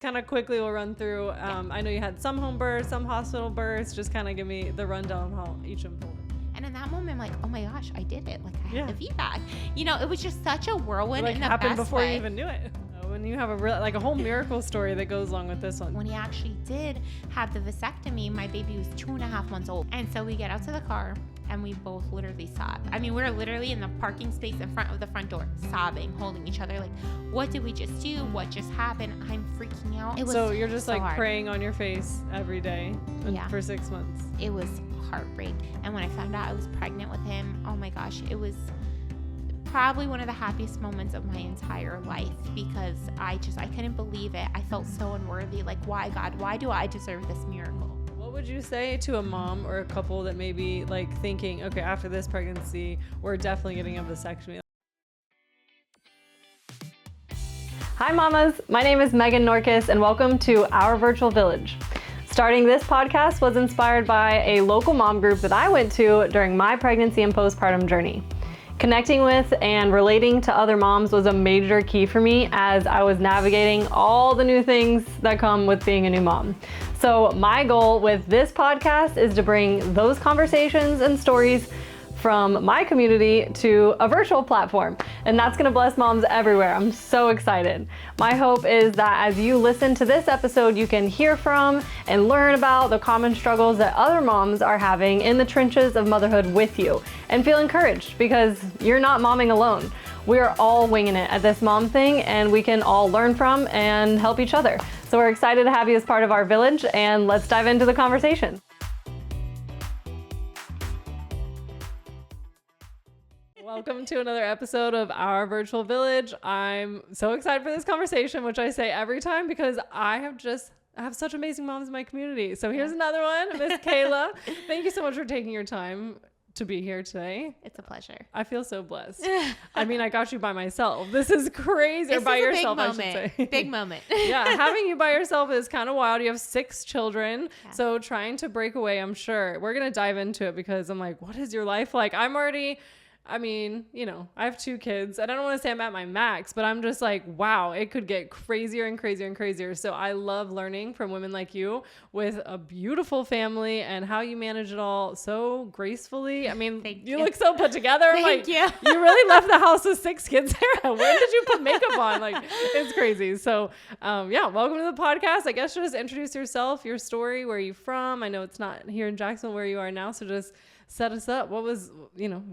Kind of quickly we'll run through. I know you had some home births, some hospital births. Just kind of give me the rundown of how each unfolded. And in that moment, I'm like, oh my gosh, I did it. Like, I had the VBAC. You know, it was just such a whirlwind in the best way. It happened before you even knew it. When you have a whole miracle story that goes along with this one. When he actually did have the vasectomy, my baby was 2.5 months old. And so we get out to the car and we both literally sobbed. I mean, we're literally in the parking space in front of the front door, sobbing, holding each other. Like, what did we just do? What just happened? I'm freaking out. So you're just like hard. Praying on your face every day for 6 months. It was heartbreak. And when I found out I was pregnant with him, oh my gosh, it was probably one of the happiest moments of my entire life, because I couldn't believe it. I felt so unworthy. Like, why, God? Why do I deserve this miracle? What would you say to a mom or a couple that may be like thinking, okay, after this pregnancy, we're definitely getting a vasectomy? Hi mamas, my name is Megan Norkis and welcome to Our Virtual Village. Starting this podcast was inspired by a local mom group that I went to during my pregnancy and postpartum journey. Connecting with and relating to other moms was a major key for me as I was navigating all the new things that come with being a new mom. So my goal with this podcast is to bring those conversations and stories from my community to a virtual platform, and that's gonna bless moms everywhere. I'm so excited. My hope is that as you listen to this episode, you can hear from and learn about the common struggles that other moms are having in the trenches of motherhood with you, and feel encouraged because you're not momming alone. We are all winging it at this mom thing, and we can all learn from and help each other. So we're excited to have you as part of our village, and let's dive into the conversation. Welcome to another episode of Our Virtual Village. I'm so excited for this conversation, which I say every time because I have such amazing moms in my community. So here's another one, Miss Kayla. Thank you so much for taking your time to be here today. It's a pleasure. I feel so blessed. I mean, I got you by myself. This is crazy. Or by yourself, I should say. Big moment. Yeah, having you by yourself is kind of wild. You have 6 children. Yeah. So trying to break away, I'm sure. We're going to dive into it because I'm like, what is your life like? I mean, you know, I have 2 kids and I don't want to say I'm at my max, but I'm just like, wow, it could get crazier and crazier and crazier. So I love learning from women like you with a beautiful family and how you manage it all so gracefully. I mean, you look so put together. Thank you. You really left the house with 6 kids there. When did you put makeup on? Like, it's crazy. So, welcome to the podcast. I guess just introduce yourself, your story, where are you from? I know it's not here in Jacksonville where you are now. So just set us up. What was,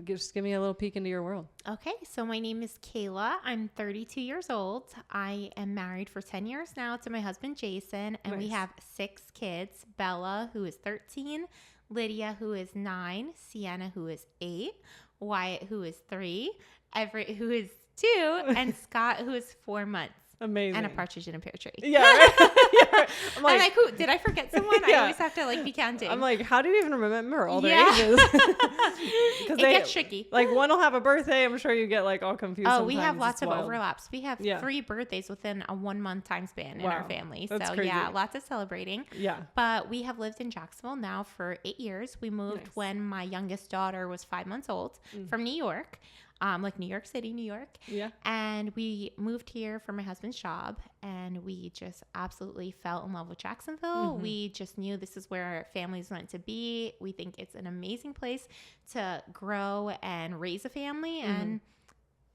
just give me a little peek into your world. Okay. So my name is Kayla. I'm 32 years old. I am married for 10 years now to my husband, Jason, and we have 6 kids. Bella, who is 13, Lydia, who is 9, Sienna, who is 8, Wyatt, who is 3, Everett, who is 2, and Scott, who is 4 months. Amazing. And a partridge in a pear tree. Yeah. Right. I'm like, who, did I forget someone? I always have to be counting. I'm like, how do you even remember all their ages? It gets tricky. Like one will have a birthday. I'm sure you get all confused. Oh, we have lots of overlaps. We have 3 birthdays within a 1-month time span in our family. That's so crazy. Lots of celebrating. Yeah. But we have lived in Jacksonville now for 8 years. We moved when my youngest daughter was 5 months old from New York. New York City, New York. Yeah. And we moved here for my husband's job, and we just absolutely fell in love with Jacksonville. Mm-hmm. We just knew this is where our families meant to be. We think it's an amazing place to grow and raise a family. Mm-hmm. And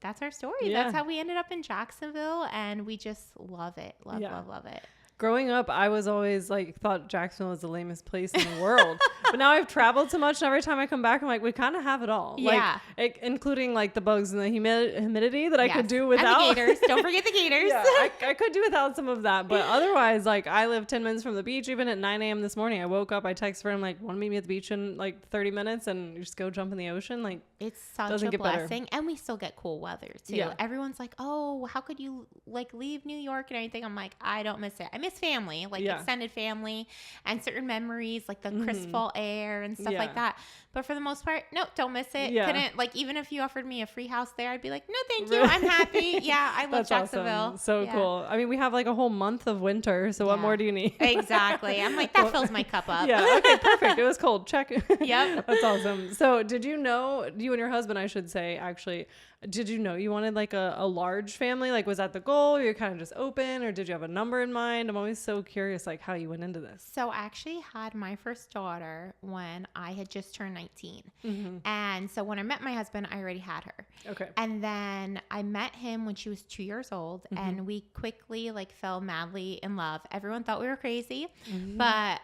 that's our story. Yeah. That's how we ended up in Jacksonville, and we just love it. Love it. Growing up, I was always thought Jacksonville was the lamest place in the world. But now I've traveled so much, and every time I come back, I'm like, we kind of have it all. Yeah. Including the bugs and the humidity that I could do without. And the gators. Don't forget the gators. Yeah, I could do without some of that. But otherwise, I live 10 minutes from the beach. Even at 9 a.m. this morning, I woke up, I texted her, I'm like, want to meet me at the beach in 30 minutes and just go jump in the ocean? It's such a blessing. And we still get cool weather too. Yeah. Everyone's like, oh, how could you leave New York and everything? I'm like, I don't miss it. I miss family, extended family and certain memories, the crisp fall air and stuff like that. But for the most part, no, don't miss it. Yeah. Couldn't, even if you offered me a free house there, I'd be like, no, thank you. I'm happy. Yeah, I love Jacksonville. Awesome. So cool. I mean, we have a whole month of winter. So what more do you need? Exactly. I'm like, that fills my cup up. Yeah. Okay, perfect. It was cold. Check. Yep. That's awesome. So did you know, you and your husband, I should say, actually, did you know you wanted like a large family? Like, was that the goal? You're kind of just open, or did you have a number in mind? I'm always so curious, like how you went into this. So I actually had my first daughter when I had just turned 19. And so when I met my husband, I already had her. Okay. And then I met him when she was 2 years old, and we quickly like fell madly in love. Everyone thought we were crazy, but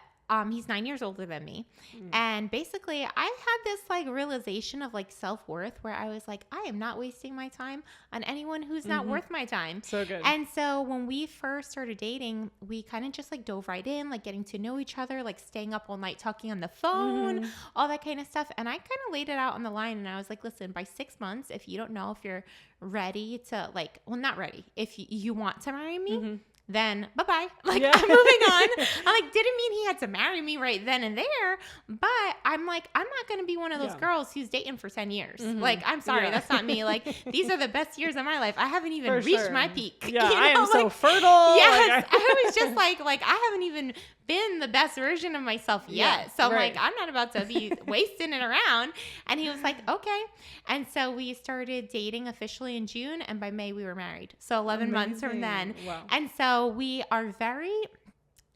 he's 9 years older than me. And basically I had this like realization of like self-worth where I was like, I am not wasting my time on anyone who's not worth my time. So good. And so when we first started dating, we kind of just like dove right in, like getting to know each other, like staying up all night talking on the phone, all that kind of stuff. And I kind of laid it out on the line, and I was like, listen, by 6 months, if you don't know if you're ready to like, well, not ready, if you want to marry me, then bye-bye. Like, I'm moving on. I'm like, didn't mean he had to marry me right then and there, but I'm like, I'm not going to be one of those girls who's dating for 10 years. Like, I'm sorry, that's not me. Like, these are the best years of my life. I haven't even reached my peak. Yeah, you know? I am so fertile. Yes, I was just like I haven't even been the best version of myself yet. So I'm like, I'm not about to be wasting it around. And he was like, okay. And so we started dating officially in June, and by May we were married. So 11 months from then. Wow. And so we are very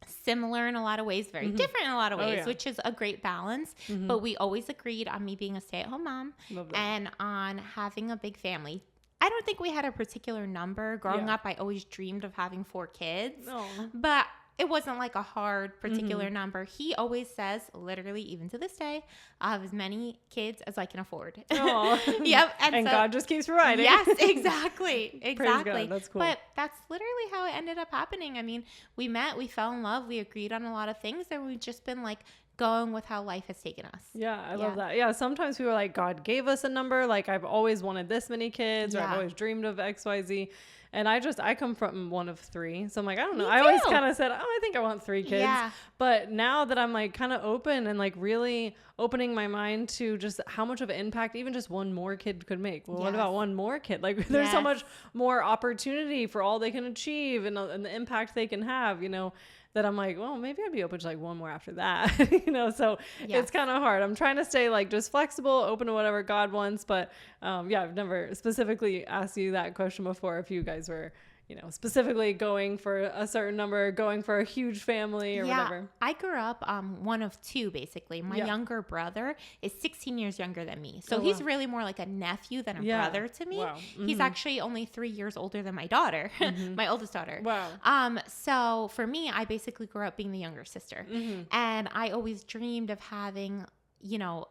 similar in a lot of ways, very different in a lot of ways, which is a great balance. But we always agreed on me being a stay-at-home mom and on having a big family. I don't think we had a particular number. Growing up, I always dreamed of having 4 kids. But it wasn't like a hard particular number. He always says, literally, even to this day, I'll have as many kids as I can afford. Yep. And so, God just keeps providing. Yes, exactly. Exactly. Praise God. That's cool. But that's literally how it ended up happening. I mean, we met, we fell in love, we agreed on a lot of things, and we've just been like going with how life has taken us. Yeah, I love that. Yeah, sometimes people are like, God gave us a number. Like, I've always wanted this many kids, or I've always dreamed of XYZ. And I come from one of 3. So I'm like, I don't know. I always kind of said, I think I want 3 kids. Yeah. But now that I'm like kind of open and like really opening my mind to just how much of an impact even just one more kid could make. Well, what about one more kid? Like there's so much more opportunity for all they can achieve and the impact they can have, you know, that I'm like, well, maybe I'd be open to like one more after that, you know? So it's kind of hard. I'm trying to stay like just flexible, open to whatever God wants. But I've never specifically asked you that question before. If you guys were, you know, specifically going for a certain number, going for a huge family or whatever. I grew up one of 2, basically. My younger brother is 16 years younger than me. So he's really more like a nephew than a brother to me. Wow. He's actually only 3 years older than my daughter, my oldest daughter. Wow. So for me, I basically grew up being the younger sister. And I always dreamed of having, you know,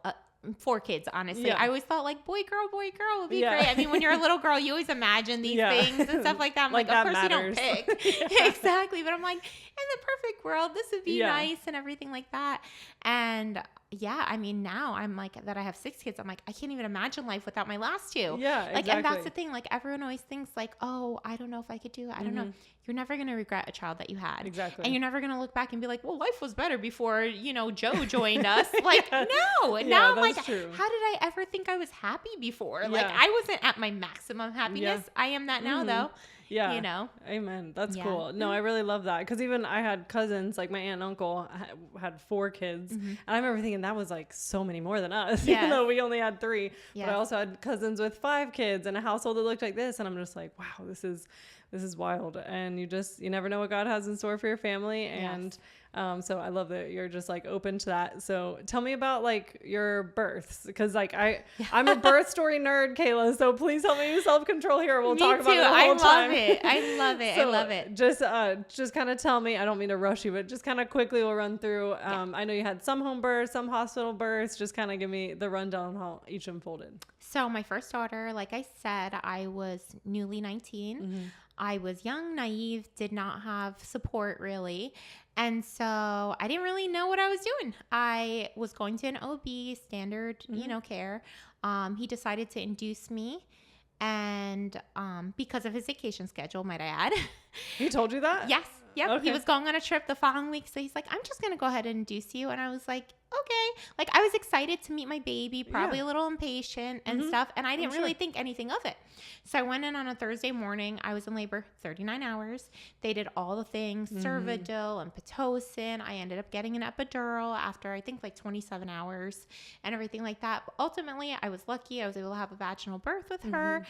4 kids, honestly. I always thought like boy, girl would be great. I mean, when you're a little girl, you always imagine these things and stuff like that. I'm like of course matters. You don't pick. Exactly. But I'm like, in the perfect world, this would be nice and everything like that. And I mean, now I'm like that I have 6 kids. I'm like, I can't even imagine life without my last 2. Yeah, like, and that's the thing. Like everyone always thinks like, oh, I don't know if I could do it. I don't know. You're never going to regret a child that you had. Exactly. And you're never going to look back and be like, well, life was better before, you know, Joe joined us. Like, no. Now I'm like, true. How did I ever think I was happy before? Like, I wasn't at my maximum happiness. I am that now, though. Yeah. You know? Amen. That's cool. No, I really love that. Because even I had cousins, like my aunt and uncle had 4 kids. And I remember thinking that was like so many more than us, even though we only had 3. But I also had cousins with 5 kids and a household that looked like this. And I'm just like, wow, this is wild. And you never know what God has in store for your family. And so I love that you're just like open to that. So tell me about like your births. Cause like I'm a birth story nerd, Kayla. So please help me with self-control here. We'll talk about it the whole time. I love it. I love it. Just kind of tell me, I don't mean to rush you, but just kind of quickly we'll run through. I know you had some home births, some hospital births. Just kind of give me the rundown on how each unfolded. So my first daughter, like I said, I was newly 19. I was young, naive, did not have support really. And so I didn't really know what I was doing. I was going to an OB, standard, you know, care. He decided to induce me. And because of his vacation schedule, might I add. He told you that? Yes. Yep. Okay. He was going on a trip the following week. So he's like, I'm just going to go ahead and induce you. And I was like, okay. Like, I was excited to meet my baby, probably a little impatient and stuff. And I didn't really think anything of it. So I went in on a Thursday morning. I was in labor 39 hours. They did all the things, Cervidil and Pitocin. I ended up getting an epidural after, I think, like 27 hours and everything like that. But ultimately, I was lucky. I was able to have a vaginal birth with her.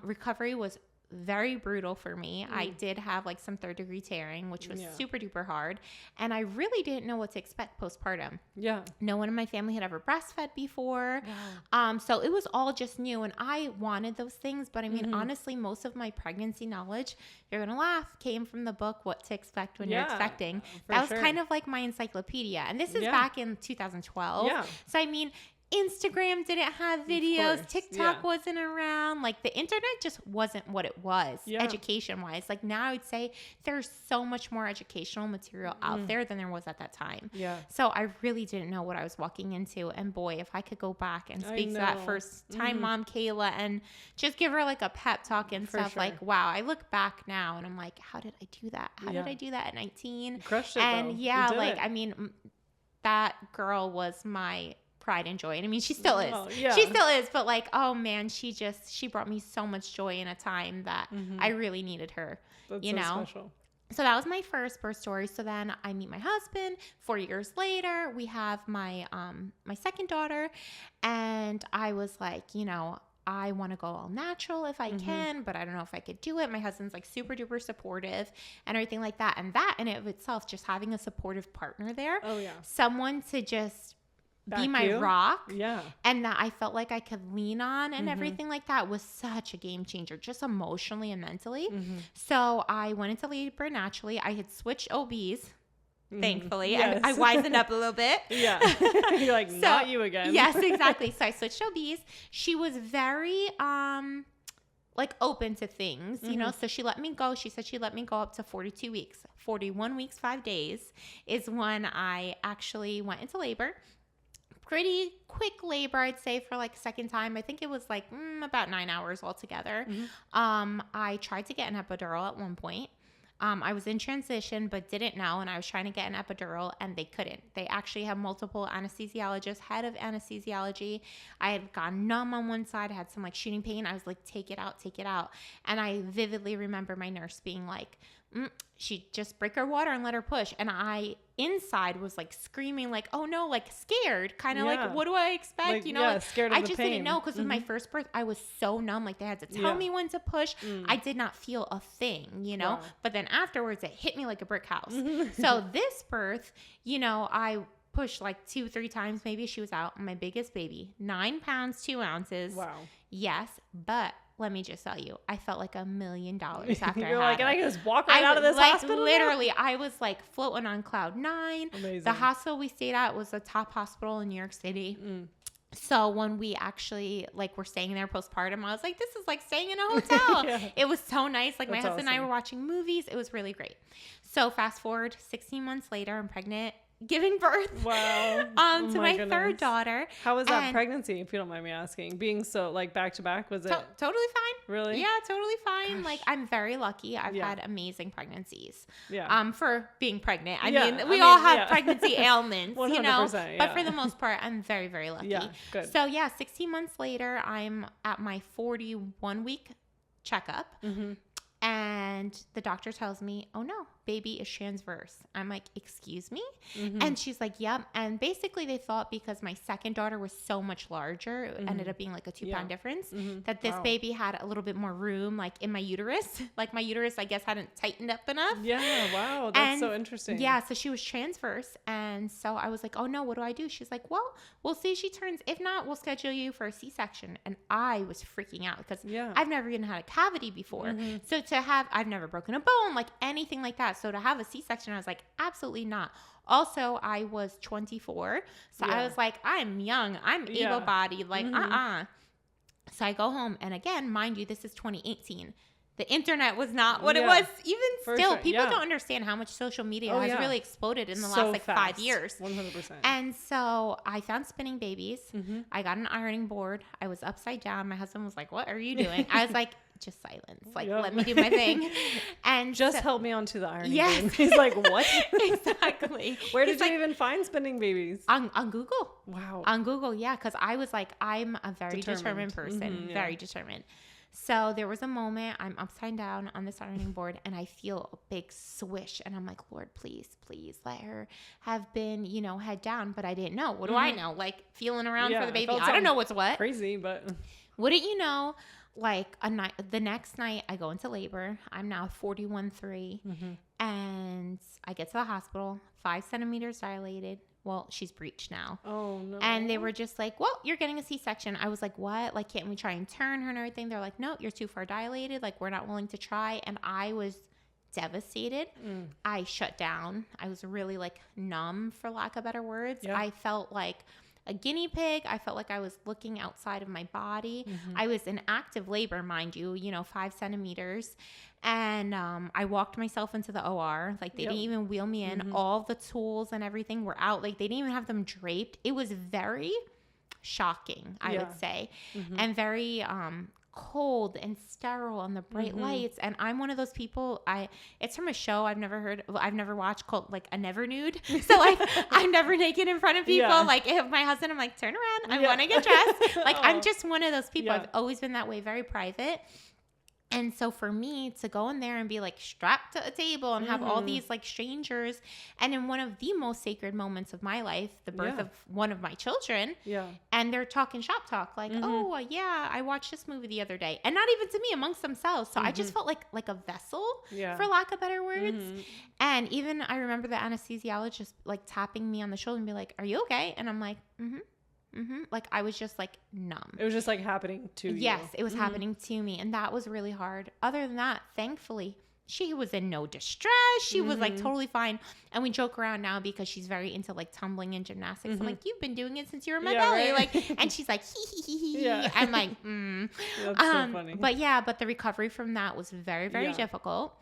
Recovery was very brutal for me. I did have like some 3rd-degree tearing, which was super duper hard. And I really didn't know what to expect postpartum. Yeah. No one in my family had ever breastfed before. Wow. So it was all just new. And I wanted those things. But I mean, honestly, most of my pregnancy knowledge, you're going to laugh, came from the book, What to Expect When You're Expecting. That was kind of like my encyclopedia. And this is back in 2012. Yeah. So I mean, Instagram didn't have videos. TikTok wasn't around. Like, the internet just wasn't what it was education wise. Like, now I would say there's so much more educational material out there than there was at that time. Yeah. So I really didn't know what I was walking into. And boy, if I could go back and speak to that first time mom, Kayla, and just give her like a pep talk and stuff, like, wow, I look back now and I'm like, how did I do that? How did I do that at 19? You crushed it, and though. I mean, that girl was my pride and joy. And I mean, she still is. She still is. But like, oh man, she brought me so much joy in a time that I really needed her. That's so special. So that was my first birth story. So then I meet my husband. 4 years later, we have my my second daughter. And I was like, I want to go all natural if I can, but I don't know if I could do it. My husband's like super duper supportive and everything like that. And that in and of itself, just having a supportive partner there, someone to just be my rock, and that I felt like I could lean on and everything like that was such a game changer, just emotionally and mentally. So I went into labor naturally. I had switched OBs. Thankfully, I wisened up a little bit. You're like, not you again. Yes, exactly. So I switched OBs. She was very like open to things, so she let me go. She said she let me go up to 42 weeks. 41 weeks, 5 days is when I actually went into labor. Pretty quick labor, I'd say, for like second time. I think it was like about 9 hours altogether. I tried to get an epidural at one point. I was in transition, but didn't know, and I was trying to get an epidural, and they couldn't. They actually have multiple anesthesiologists, head of anesthesiology. I had gone numb on one side. I had some like shooting pain. I was like, take it out, take it out. And I vividly remember my nurse being like, she just break her water and let her push. And I inside was like screaming, like, oh no, like scared, kind of like, what do I expect? Like, scared of I just pain. Didn't know, because with my first birth, I was so numb. Like, they had to tell me when to push. I did not feel a thing, but then afterwards it hit me like a brick house. So this birth, I pushed like 2-3 times. Maybe she was out. My biggest baby, 9 pounds, 2 ounces. Wow. Yes. But let me just tell you, I felt like $1 million after You're like, can I just walk right out of this hospital? Literally, I was like floating on cloud 9. Amazing. The hospital we stayed at was the top hospital in New York City. So when we actually were staying there postpartum, I was like, this is like staying in a hotel. It was so nice. Like, my husband and I were watching movies. It was really great. So fast forward 16 months later, I'm pregnant, giving birth to my third daughter. How was that pregnancy, if you don't mind me asking? Being so back to back, was it totally fine? Really? Yeah, totally fine. Gosh. Like, I'm very lucky. I've had amazing pregnancies. Yeah. For being pregnant. I mean, we all have pregnancy ailments, 100%, but for the most part, I'm very, very lucky. Yeah, good. So 16 months later, I'm at my 41-week checkup. And the doctor tells me, oh no, baby is transverse. I'm like, excuse me? And she's like, yep. And basically they thought, because my second daughter was so much larger, it ended up being like a 2-pound difference, that this baby had a little bit more room, like in my uterus. Like, my uterus, I guess, hadn't tightened up enough. Yeah, wow. That's so interesting. Yeah, so she was transverse. And so I was like, oh no, what do I do? She's like, well, we'll see if she turns. If not, we'll schedule you for a C-section. And I was freaking out, because I've never even had a cavity before. So I've never broken a bone, like anything like that. So to have a C-section, I was like, absolutely not. Also, I was 24. So I was like, I'm young. I'm able-bodied. Like, So I go home. And again, mind you, this is 2018. The internet was not what it was. Even still, people don't understand how much social media has really exploded in the last 5 years. 100%. And so I found spinning babies. I got an ironing board. I was upside down. My husband was like, what are you doing? I was like, just silence. Like, let me do my thing. And just help me onto the ironing board. He's like, what? Exactly. Where did you even find spinning babies? On Google. Wow. On Google, yeah. Because I was like, I'm a very determined person. Very determined. So there was a moment, I'm upside down on this ironing board, and I feel a big swish, and I'm like, Lord, please let her have been, head down. But I didn't know. What do I know? Like, feeling around for the baby. I don't know what's what. Crazy, but wouldn't you know? Like the next night, I go into labor. I'm now 41.3, and I get to the hospital, 5 centimeters dilated. Well, she's breached now. Oh, no. And they were just like, well, you're getting a C-section. I was like, what? Like, can't we try and turn her and everything? They're like, no, you're too far dilated. Like, we're not willing to try. And I was devastated. I shut down. I was really like numb, for lack of better words. Yeah. I felt like a guinea pig. I felt like I was looking outside of my body. I was in active labor, mind you, 5 centimeters. And I walked myself into the OR. Like, they didn't even wheel me in. All the tools and everything were out. Like, they didn't even have them draped. It was very shocking, I would say, and very cold and sterile on the bright lights. And I'm one of those people, it's from a show I've never watched called like a Never Nude. So like, I'm never naked in front of people. Like, if my husband, I'm like, turn around, I want to get dressed. Like, I'm just one of those people. I've always been that way, very private. And so for me to go in there and be like strapped to a table and have all these like strangers, and in one of the most sacred moments of my life, the birth of one of my children, and they're talking shop talk, like, oh yeah, I watched this movie the other day, and not even to me, amongst themselves. So I just felt like a vessel, for lack of better words. And even I remember the anesthesiologist like tapping me on the shoulder and be like, are you okay? And I'm like, like, I was just like numb. It was just like happening to you. Yes, it was happening to me. And that was really hard. Other than that, thankfully, she was in no distress. She was like totally fine. And we joke around now because she's very into like tumbling and gymnastics. I'm like, you've been doing it since you were in my belly. Right. Like, and she's like, hee. I'm like, That's so funny. But the recovery from that was very, very difficult.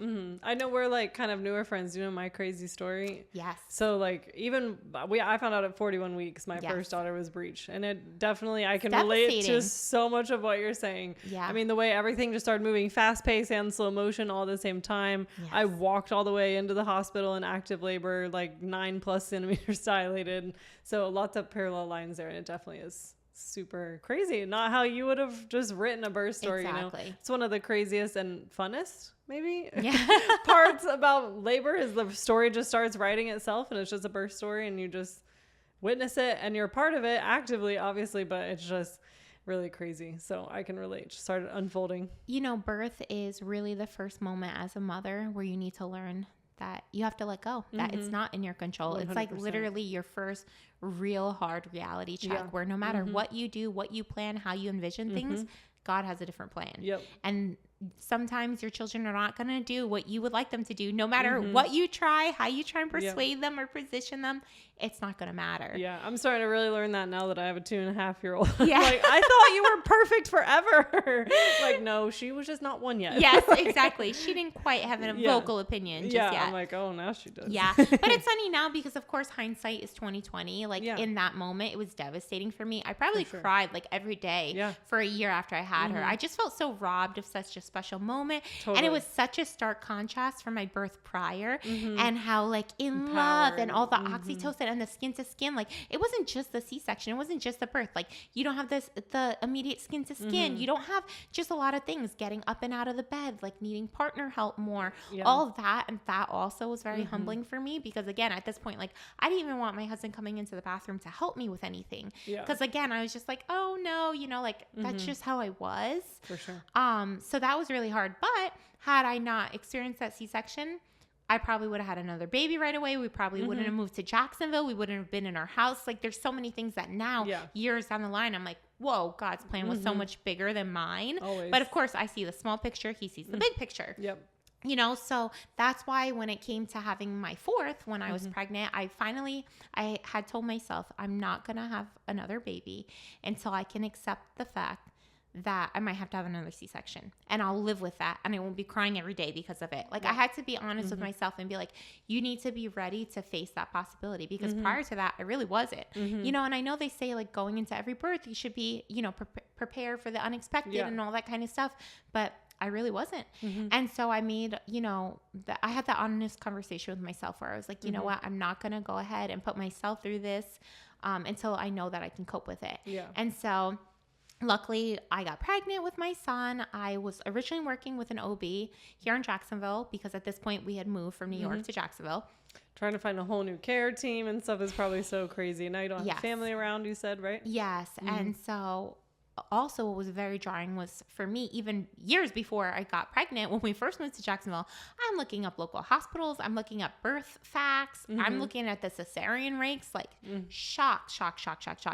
I know we're like kind of newer friends. You know my crazy story? Yes. So like I found out at 41 weeks, my first daughter was breached. And it definitely, I can relate to so much of what you're saying. Yeah. I mean, the way everything just started moving fast paced and slow motion all at the same time. Yes. I walked all the way into the hospital in active labor, like 9+ centimeters dilated. So lots of parallel lines there. And it definitely is super crazy. Not how you would have just written a birth story. Exactly. It's one of the craziest and funnest maybe parts about labor is the story just starts writing itself, and it's just a birth story, and you just witness it, and you're part of it actively, obviously, but it's just really crazy. So I can relate. Just started unfolding. Birth is really the first moment as a mother where you need to learn that you have to let go, that it's not in your control. 100%. It's like literally your first real hard reality check where no matter what you do, what you plan, how you envision things, God has a different plan. Yep. And sometimes your children are not going to do what you would like them to do. No matter what you try, how you try and persuade them or position them, it's not going to matter. Yeah. I'm starting to really learn that now that I have a 2.5-year-old. Yeah. Like, I thought you were perfect forever. Like, no, she was just not one yet. Yes, exactly. She didn't quite have a vocal opinion just yet. I'm like, oh, now she does. Yeah. But it's funny now because, of course, hindsight is 2020. Like, in that moment, it was devastating for me. I probably cried like every day for a year after I had her. I just felt so robbed of such a special moment. Totally. And it was such a stark contrast from my birth prior and how like in love and all the oxytocin and the skin to skin, like it wasn't just the C-section, it wasn't just the birth, like you don't have the immediate skin to skin, you don't have just a lot of things, getting up and out of the bed, like needing partner help more, all of that. And that also was very humbling for me because again, at this point, like I didn't even want my husband coming into the bathroom to help me with anything because again, I was just like, oh no, like that's just how I was. For sure. So that was really hard. But had I not experienced that C-section, I probably would have had another baby right away. We probably wouldn't have moved to Jacksonville. We wouldn't have been in our house. Like there's so many things that now, years down the line, I'm like, whoa, God's plan was so much bigger than mine. Always. But of course, I see the small picture. He sees the big picture. Yep. So that's why when it came to having my fourth, when I was pregnant, I had told myself, I'm not going to have another baby until I can accept the fact that I might have to have another C-section, and I'll live with that, and I won't be crying every day because of it. Like I had to be honest with myself and be like, you need to be ready to face that possibility because prior to that, I really wasn't, and I know they say like going into every birth, you should be, prepare for the unexpected and all that kind of stuff. But I really wasn't. And so I made, I had that honest conversation with myself where I was like, you know what, I'm not going to go ahead and put myself through this until I know that I can cope with it. Yeah. And so luckily, I got pregnant with my son. I was originally working with an OB here in Jacksonville because at this point we had moved from New York to Jacksonville. Trying to find a whole new care team and stuff is probably so crazy. Now you don't have family around, you said, right? Yes. And so also what was very jarring was for me, even years before I got pregnant, when we first moved to Jacksonville, I'm looking up local hospitals. I'm looking up birth facts. I'm looking at the cesarean rates, like shock,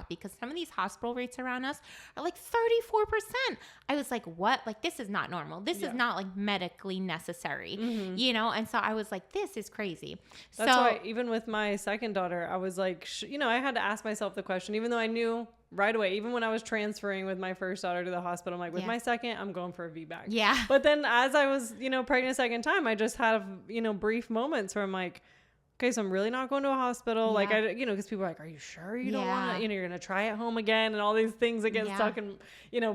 because some of these hospital rates around us are like 34%. I was like, what? Like, this is not normal. This is not like medically necessary, And so I was like, this is crazy. That's why even with my second daughter, I was like, I had to ask myself the question, even though I knew right away, even when I was transferring with my first daughter to the hospital, I'm like, with my second, I'm going for a VBAC. Yeah. But then as I was, pregnant a second time, I just had, brief moments where I'm like, okay, so I'm really not going to a hospital. Like, because people are like, are you sure you don't want to, you're going to try at home again and all these things that get stuck in,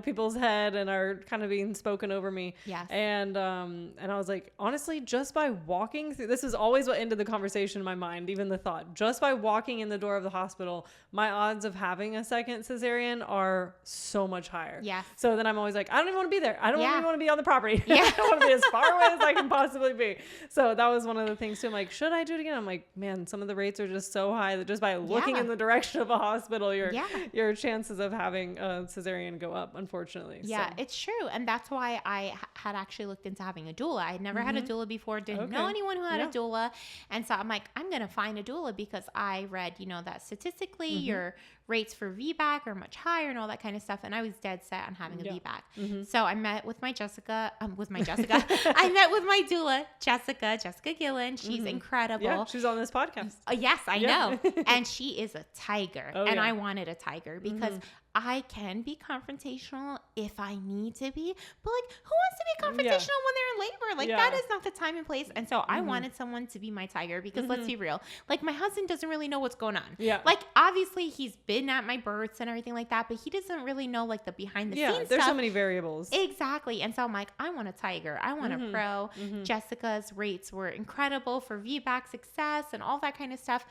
people's head and are kind of being spoken over me. Yes. And I was like, honestly, just by walking through, this is always what ended the conversation in my mind, even the thought, just by walking in the door of the hospital, my odds of having a second cesarean are so much higher. Yeah. So then I'm always like, I don't even want to be there. I don't even want to be on the property. I want to be as far away as I can possibly be. So that was one of the things too. I'm like, should I do it again? I'm like, man, some of the rates are just so high that just by looking in the direction of a hospital, your chances of having a cesarean go up, unfortunately. Yeah, it's true. And that's why I had actually looked into having a doula. I had never had a doula before, didn't know anyone who had a doula. And so I'm like, I'm going to find a doula because I read, that statistically your rates for VBAC are much higher and all that kind of stuff. And I was dead set on having a VBAC. So I met with my Jessica. I met with my doula, Jessica Gillen. She's incredible. Yeah, she's on this podcast. Yes, I know. And she is a tiger. And I wanted a tiger because I can be confrontational if I need to be. But like, who wants to be confrontational when they're in labor? Like, that is not the time and place. And so I wanted someone to be my tiger because let's be real. Like, my husband doesn't really know what's going on. Yeah. Like, obviously he's been at my births and everything like that, but he doesn't really know like the behind the scenes stuff. There's so many variables. Exactly. And so I'm like, I want a tiger. I want a pro. Jessica's rates were incredible for VBAC success and all that kind of stuff.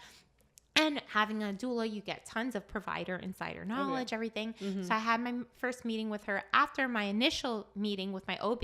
And having a doula, you get tons of provider insider knowledge, everything. So I had my first meeting with her after my initial meeting with my OB,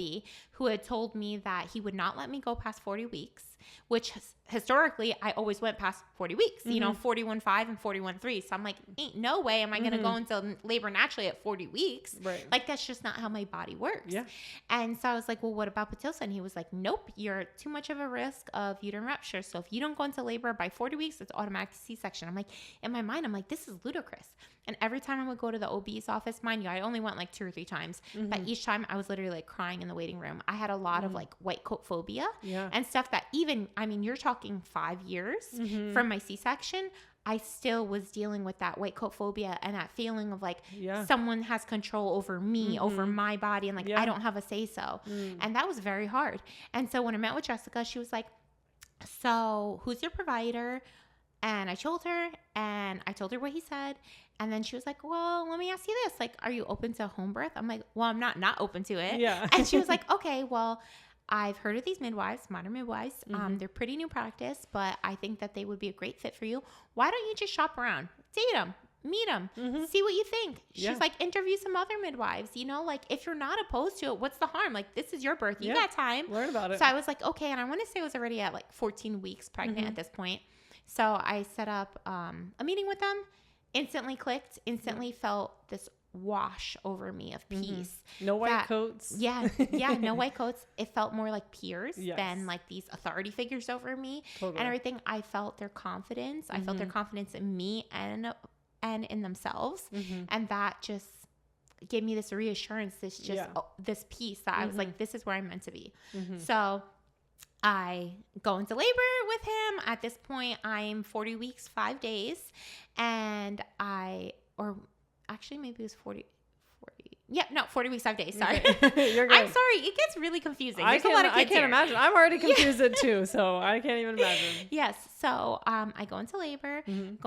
who had told me that he would not let me go past 40 weeks, which historically I always went past 40 weeks, 41.5 and 41.3. So I'm like, ain't no way am I going to go into labor naturally at 40 weeks. Right. Like, that's just not how my body works. Yeah. And so I was like, well, what about Pitocin? And he was like, nope, you're too much of a risk of uterine rupture. So if you don't go into labor by 40 weeks, it's automatic C-section. I'm like, in my mind, I'm like, this is ludicrous. And every time I would go to the OB's office, mind you, I only went like 2 or 3 times, but each time I was literally like crying in the waiting room. I had a lot of like white coat phobia and stuff that even, I mean, you're talking 5 years from my C-section. I still was dealing with that white coat phobia and that feeling of like someone has control over me, over my body. And like, I don't have a say so. And that was very hard. And so when I met with Jessica, she was like, so who's your provider? And I told her what he said. And then she was like, well, let me ask you this. Like, are you open to home birth? I'm like, well, I'm not open to it. Yeah. And she was like, okay, well, I've heard of these midwives, modern midwives. They're pretty new practice, but I think that they would be a great fit for you. Why don't you just shop around, date them, meet them, see what you think? She's like, interview some other midwives, like if you're not opposed to it, what's the harm? Like, this is your birth. You got time. Learn about it. So I was like, okay. And I want to say I was already at like 14 weeks pregnant at this point. So I set up a meeting with them, instantly clicked, felt this wash over me of peace. No white coats. Yeah, no white coats. It felt more like peers than like these authority figures over me and everything. I felt their confidence. I felt their confidence in me and in themselves. And that just gave me this reassurance, this peace that I was like, this is where I'm meant to be. So I go into labor with him. At this point, I'm 40 weeks, 5 days. And maybe it was 40. Yeah, no, 40 weeks, 5 days. Sorry. You're good. I'm sorry. It gets really confusing. There's a lot of kids I can't imagine. I'm already confused too, so I can't even imagine. Yes. So I go into labor, in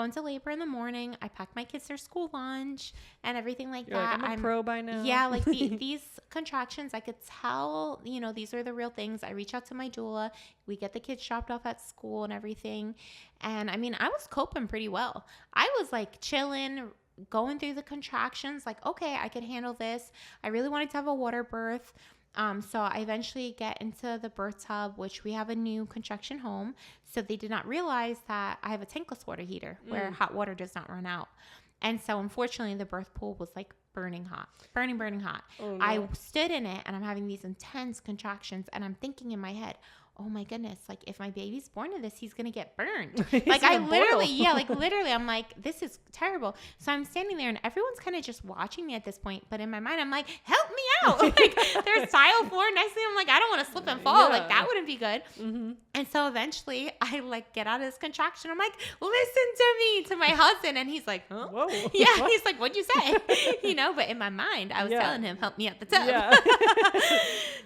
the morning. I pack my kids their school lunch and everything like that. Like, I'm a pro by now. Yeah, like these contractions, I could tell, you know, these are the real things. I reach out to my doula. We get the kids dropped off at school and everything. And I mean, I was coping pretty well. I was like chilling, going through the contractions, like, okay, I could handle this. I really wanted to have a water birth. So I eventually get into the birth tub, which we have a new construction home. So they did not realize that I have a tankless water heater where hot water does not run out. And so unfortunately the birth pool was like burning hot. Oh, no. I stood in it and I'm having these intense contractions and I'm thinking in my head, oh my goodness, like if my baby's born to this, he's going to get burned. Like I literally, I'm like, this is terrible. So I'm standing there and everyone's kind of just watching me at this point. But in my mind, I'm like, help me out. Like there's tile floor next to me. I'm like, I don't want to slip and fall. Like that wouldn't be good. And so eventually I like get out of this contraction. I'm like, listen to me, to my husband. And he's like, huh? Whoa. Yeah. What? He's like, what'd you say? You know, but in my mind, I was telling him, help me out the tub. Yeah.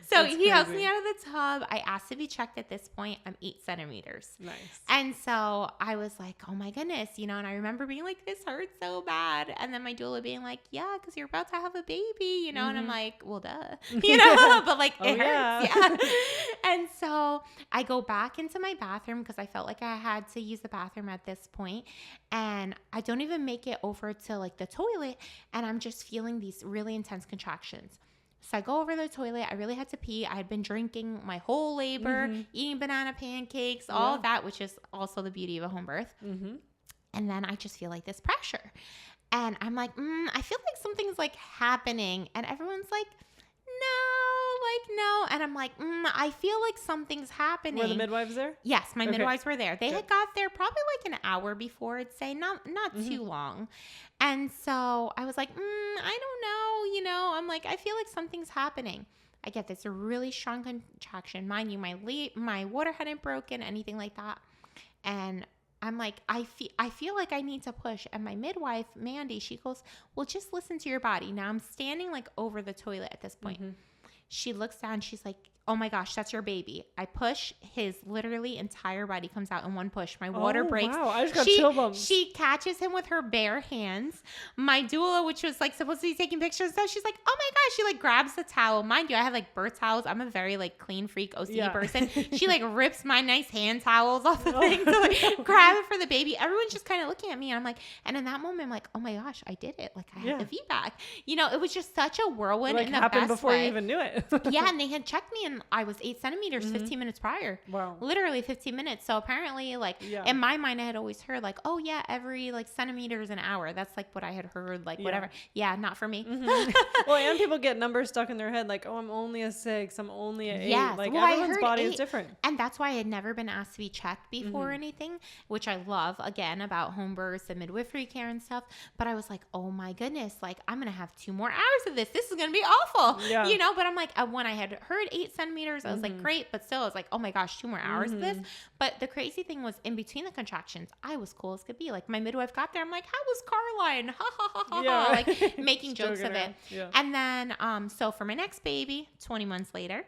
So he helps me out of the tub. I asked to be checked at this point. I'm 8 centimeters. Nice. And so I was like, oh my goodness, you know, and I remember being like, this hurts so bad. And then my doula being like, yeah, because you're about to have a baby, you know, and I'm like, well, duh, you know, but like it hurts. Yeah. And so I go back into my bathroom because I felt like I had to use the bathroom at this point. And I don't even make it over to like the toilet. And I'm just feeling these really intense contractions. So I go over to the toilet. I really had to pee. I had been drinking my whole labor, eating banana pancakes, all of that, which is also the beauty of a home birth. And then I just feel like this pressure. And I'm like, I feel like something's like happening. And everyone's like, no. And I'm like, I feel like something's happening. Were the midwives there? Yes, my midwives were there. They had got there probably like an hour before, I'd say, not too long. And so I was like, I don't know, you know, I'm like, I feel like something's happening. I get this really strong contraction. Mind you, my water hadn't broken, anything like that. And I'm like, I feel like I need to push. And my midwife, Mandy, she goes, well, just listen to your body. Now I'm standing like over the toilet at this point. She looks down. She's like, oh my gosh, that's your baby. I push, his literally entire body comes out in one push. My water breaks. Wow, I just got chill bumps. She catches him with her bare hands. My doula, which was like supposed to be taking pictures and stuff, she's like, oh my gosh. She like grabs the towel. Mind you, I have like birth towels. I'm a very like clean freak OCD person. She like rips my nice hand towels off the thing to like grab it for the baby. Everyone's just kind of looking at me and I'm like, and in that moment, I'm like, oh my gosh, I did it. Like I had the feedback. You know, it was just such a whirlwind. Like in the happened best before way. you even knew it. Yeah, and they had checked me and I was 8 centimeters 15 minutes prior. Wow. Literally 15 minutes. So apparently like in my mind I had always heard like, oh yeah, every like centimeters an hour. That's like what I had heard, like whatever. Yeah, not for me. Well, and people get numbers stuck in their head like, oh, I'm only a 6, I'm only a 8. Like everyone's body is different. And that's why I had never been asked to be checked before or anything, which I love, again, about home births and midwifery care and stuff. But I was like, oh my goodness, like I'm gonna have 2 more hours of this. This is gonna be awful. You know, but I'm like, when I had heard 8 centimeters, I was like, great, but still I was like, oh my gosh, 2 more hours of this. But the crazy thing was in between the contractions, I was cool as could be. Like my midwife got there, I'm like, how was Caroline? Ha ha ha ha ha. Like making jokes of it. And then so for my next baby, 20 months later,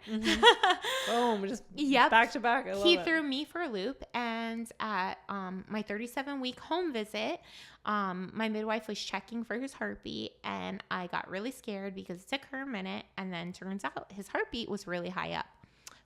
boom, just back to back. I love he threw me for a loop. And at my 37-week home visit, my midwife was checking for his heartbeat and I got really scared because it took her a minute, and then turns out his heartbeat was really high up.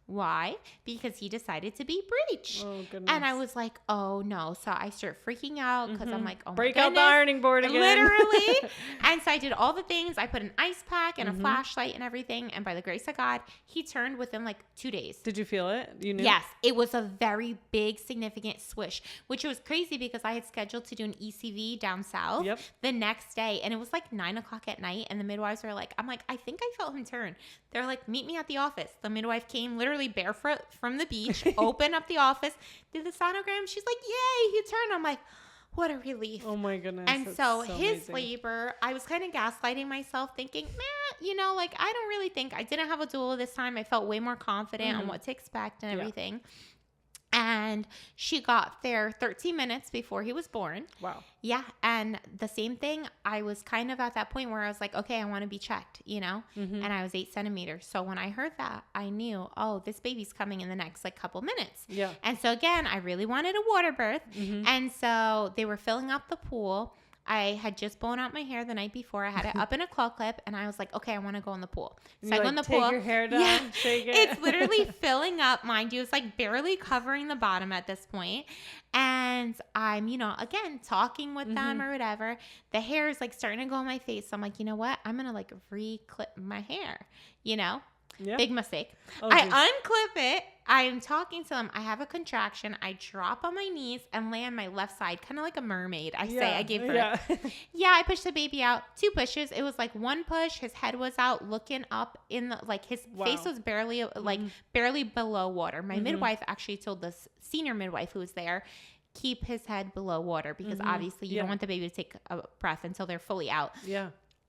Why? Because he decided to be breech. Oh, goodness. And I was like, oh no. So I start freaking out because I'm like, oh my goodness. Break out the ironing board again. Literally. And so I did all the things. I put an ice pack and a flashlight and everything. And by the grace of God, he turned within like 2 days. Did you feel it? You knew? Yes. It was a very big, significant swish, which was crazy because I had scheduled to do an ECV down south the next day. And it was like 9 o'clock at night. And the midwives were like, I'm like, I think I felt him turn. They're like, meet me at the office. The midwife came literally barefoot from the beach, opened up the office, did the sonogram. She's like, yay, he turned. I'm like, what a relief. Oh my goodness. And so his labor, I was kind of gaslighting myself thinking, you know, like I don't really think, I didn't have a doula this time. I felt way more confident on what to expect and everything. And she got there 13 minutes before he was born. Wow. Yeah. And the same thing, I was kind of at that point where I was like, okay, I want to be checked, you know? Mm-hmm. And I was 8 centimeters. So when I heard that, I knew, oh, this baby's coming in the next like couple minutes. Yeah. And so again, I really wanted a water birth. Mm-hmm. And so they were filling up the pool. I had just blown out my hair the night before. I had it up in a claw clip, and I was like, okay, I want to go in the pool. So I go in the pool. Take your hair down, shake it. It's literally filling up, mind you. It's like barely covering the bottom at this point. And I'm, you know, again, talking with them or whatever. The hair is like starting to go on my face. So I'm like, you know what? I'm going to like re-clip my hair, you know? Yeah. Big mistake. Oh, I unclip it. I'm talking to them. I have a contraction. I drop on my knees and lay on my left side, kind of like a mermaid. I gave birth. Yeah, I pushed the baby out. 2 pushes. It was like 1 push. His head was out, looking up in the like his face was barely barely below water. My midwife actually told the senior midwife who was there, keep his head below water because obviously you don't want the baby to take a breath until they're fully out. Yeah.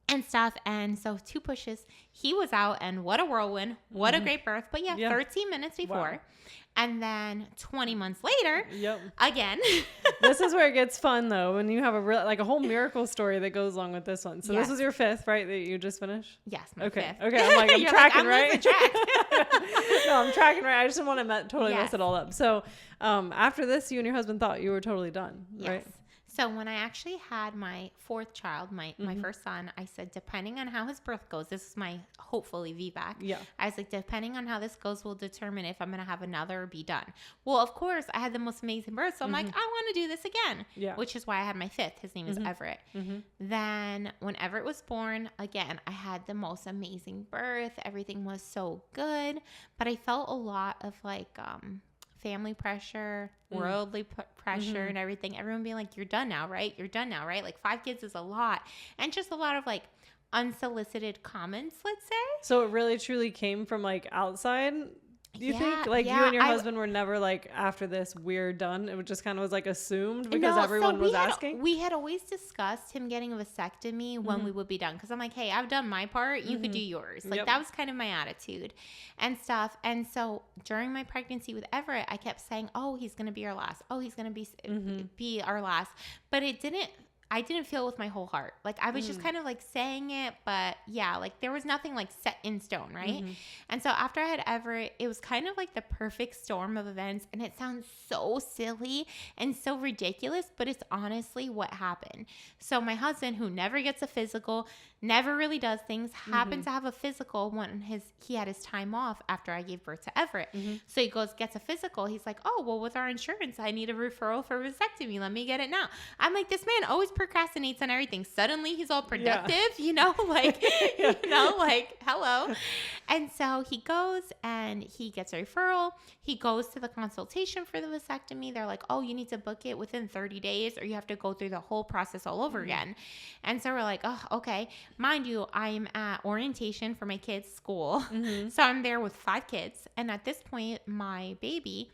And stuff. And so 2 pushes, he was out, and what a whirlwind. What a great birth. But 13 minutes before. Wow. And then 20 months later, again. This is where it gets fun, though, when you have a whole miracle story that goes along with this one. So this was your 5th, right, that you just finished? Yes, my 5th. Okay, I'm like, I'm tracking, like, right? No, I'm tracking, right? I just didn't want to totally mess it all up. So after this, you and your husband thought you were totally done, right? Yes. So when I actually had my 4th child, my first son, I said, depending on how his birth goes, this is my hopefully VBAC. Yeah. I was like, depending on how this goes will determine if I'm going to have another or be done. Well, of course, I had the most amazing birth. So I'm like, I want to do this again, which is why I had my 5th. His name is Everett. Then when Everett was born, again, I had the most amazing birth. Everything was so good. But I felt a lot of like family pressure, worldly pressure and everything. Everyone being like, you're done now, right? You're done now, right? Like 5 kids is a lot. And just a lot of like unsolicited comments, let's say. So it really truly came from like outside, do you think? Like you and your husband were never like, after this, we're done? It just kind of was like assumed because everyone was asking? We had always discussed him getting a vasectomy when we would be done. Because I'm like, hey, I've done my part. You could do yours. Like that was kind of my attitude and stuff. And so during my pregnancy with Everett, I kept saying, oh, he's going to be our last. Oh, he's going to be our last. But I didn't feel it with my whole heart. Like I was just kind of like saying it, but like there was nothing like set in stone, right? And so after I had Everett, it was kind of like the perfect storm of events. And it sounds so silly and so ridiculous, but it's honestly what happened. So my husband, who never gets a physical, never really does things, happened to have a physical when he had his time off after I gave birth to Everett. So he gets a physical. He's like, oh, well, with our insurance, I need a referral for vasectomy. Let me get it now. I'm like, this man always procrastinates on everything. Suddenly he's all productive, you know, like, you know, like, hello. And so he goes and he gets a referral. He goes to the consultation for the vasectomy. They're like, oh, you need to book it within 30 days or you have to go through the whole process all over again. And so we're like, oh, okay. Mind you, I'm at orientation for my kids' school. So I'm there with 5 kids. And at this point, my baby